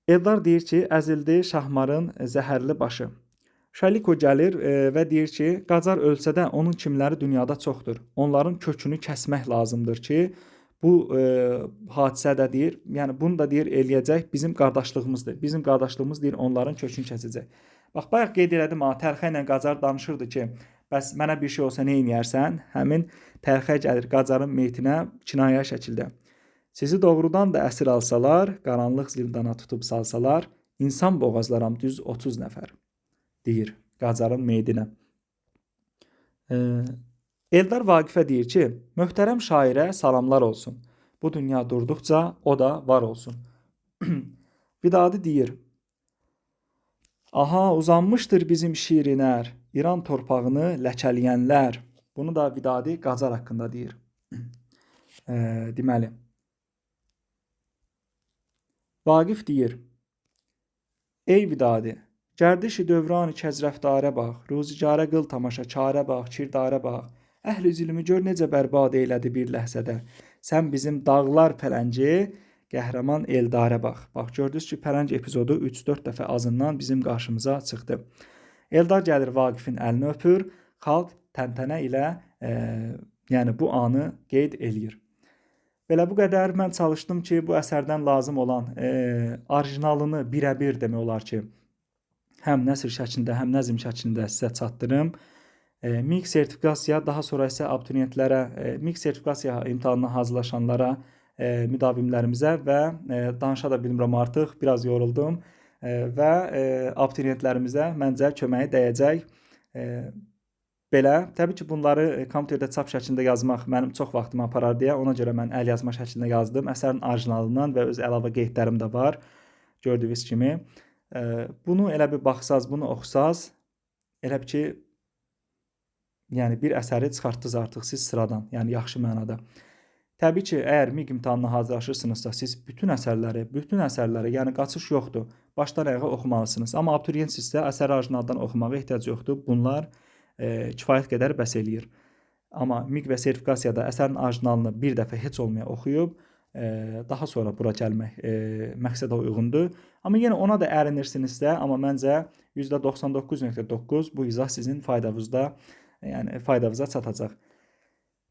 Eldar deyir ki, əzildi Şahmarın zəhərli başı. Şaliko gəlir və deyir ki, Qacar ölsə də onun kimləri dünyada çoxdur. Onların kökünü kəsmək lazımdır ki, bu hadisə də deyir, yəni bunu da deyir eləyəcək bizim qardaşlığımızdır. Bizim qardaşlığımız deyir onların kökünü kəsəcək. Bax, bayaq qeyd elədim ha, Tərxə ilə Qacar danışırdı ki, bəs mənə bir şey olsa nə edərsən? Həmin Tərxə gəlir Qacarın meytinə kinayə şəkildə. Sizi doğrudan da əsir alsalar, qaranlıq zindana tutub salsalar, insan boğazlaram düz 30 nəfər. Deyir Qacarın meydinə. Eldar Vaqifə deyir ki, möhtərəm şairə salamlar olsun. Bu dünya durduqca o da var olsun. Vidadi deyir, aha uzanmışdır bizim şirinlər, İran torpağını ləkələyənlər. Bunu da Vidadi Qacar haqqında deyir. Deməli, Vaqif deyir: Ey vidadi, gərdişi dövrani kəzrəftarə bax, ruzigarə qıl tamaşa çarə bax, kirdara bax. Əhli zülmü gör necə bərbad elədi bir ləhzədə. Sən bizim dağlar pələngi, qəhrəman Eldarə bax. Bax gördünüz ki, pələng epizodu 3-4 dəfə azından bizim qarşımıza çıxdı. Eldar gəlir Vaqifin əlini öpür, xalq təntənə ilə yəni bu anı qeyd eləyir. Belə bu qədər mən çalışdım ki, bu əsərdən lazım olan orijinalını birə-bir demək olar ki, həm nəsr şəklində, həm nəzm şəklində sizə çatdırım. MİQ sertifikasiya, daha sonra isə abituriyentlərə, MİQ sertifikasiya imtahanına hazırlaşanlara, müdavimlərimizə və danışa da bilmirəm artıq, biraz yoruldum və abituriyentlərimizə məncə köməyi dəyəcək. Belə, təbii ki, bunları kompüterdə çap şəklində yazmaq mənim çox vaxtımı aparar deyə, ona görə mən əl yazma şəklində yazdım. Əsərin orijinalından və öz əlavə qeydlərim də var, gördüyünüz kimi. Bunu elə bir baxsaz, bunu oxusaz, elə bir ki, yəni bir əsəri çıxartdınız artıq siz sıradan, yəni yaxşı mənada. Təbii ki, əgər MİQ imtahanına hazırlaşırsınızsa, siz bütün əsərləri, yəni qaçış yoxdur, başdan ayağa oxumalısınız. Amma abituriyentsizsə, əsəri orijinaldan oxumağa ehtiyac yoxdur. Bunlar kifayət qədər bəs eləyir. Amma MİQ və sertifikasiyada əsərin orijinalını bir dəfə heç olmaya oxuyub, daha sonra bura gəlmək məqsədə uyğundur. Amma yenə ona da ərinirsinizsə, amma məncə %99.9 bu izah sizin faydavızda, yəni faydavıza çatacaq.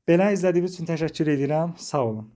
Belə izlədiyiniz üçün təşəkkür edirəm. Sağ olun.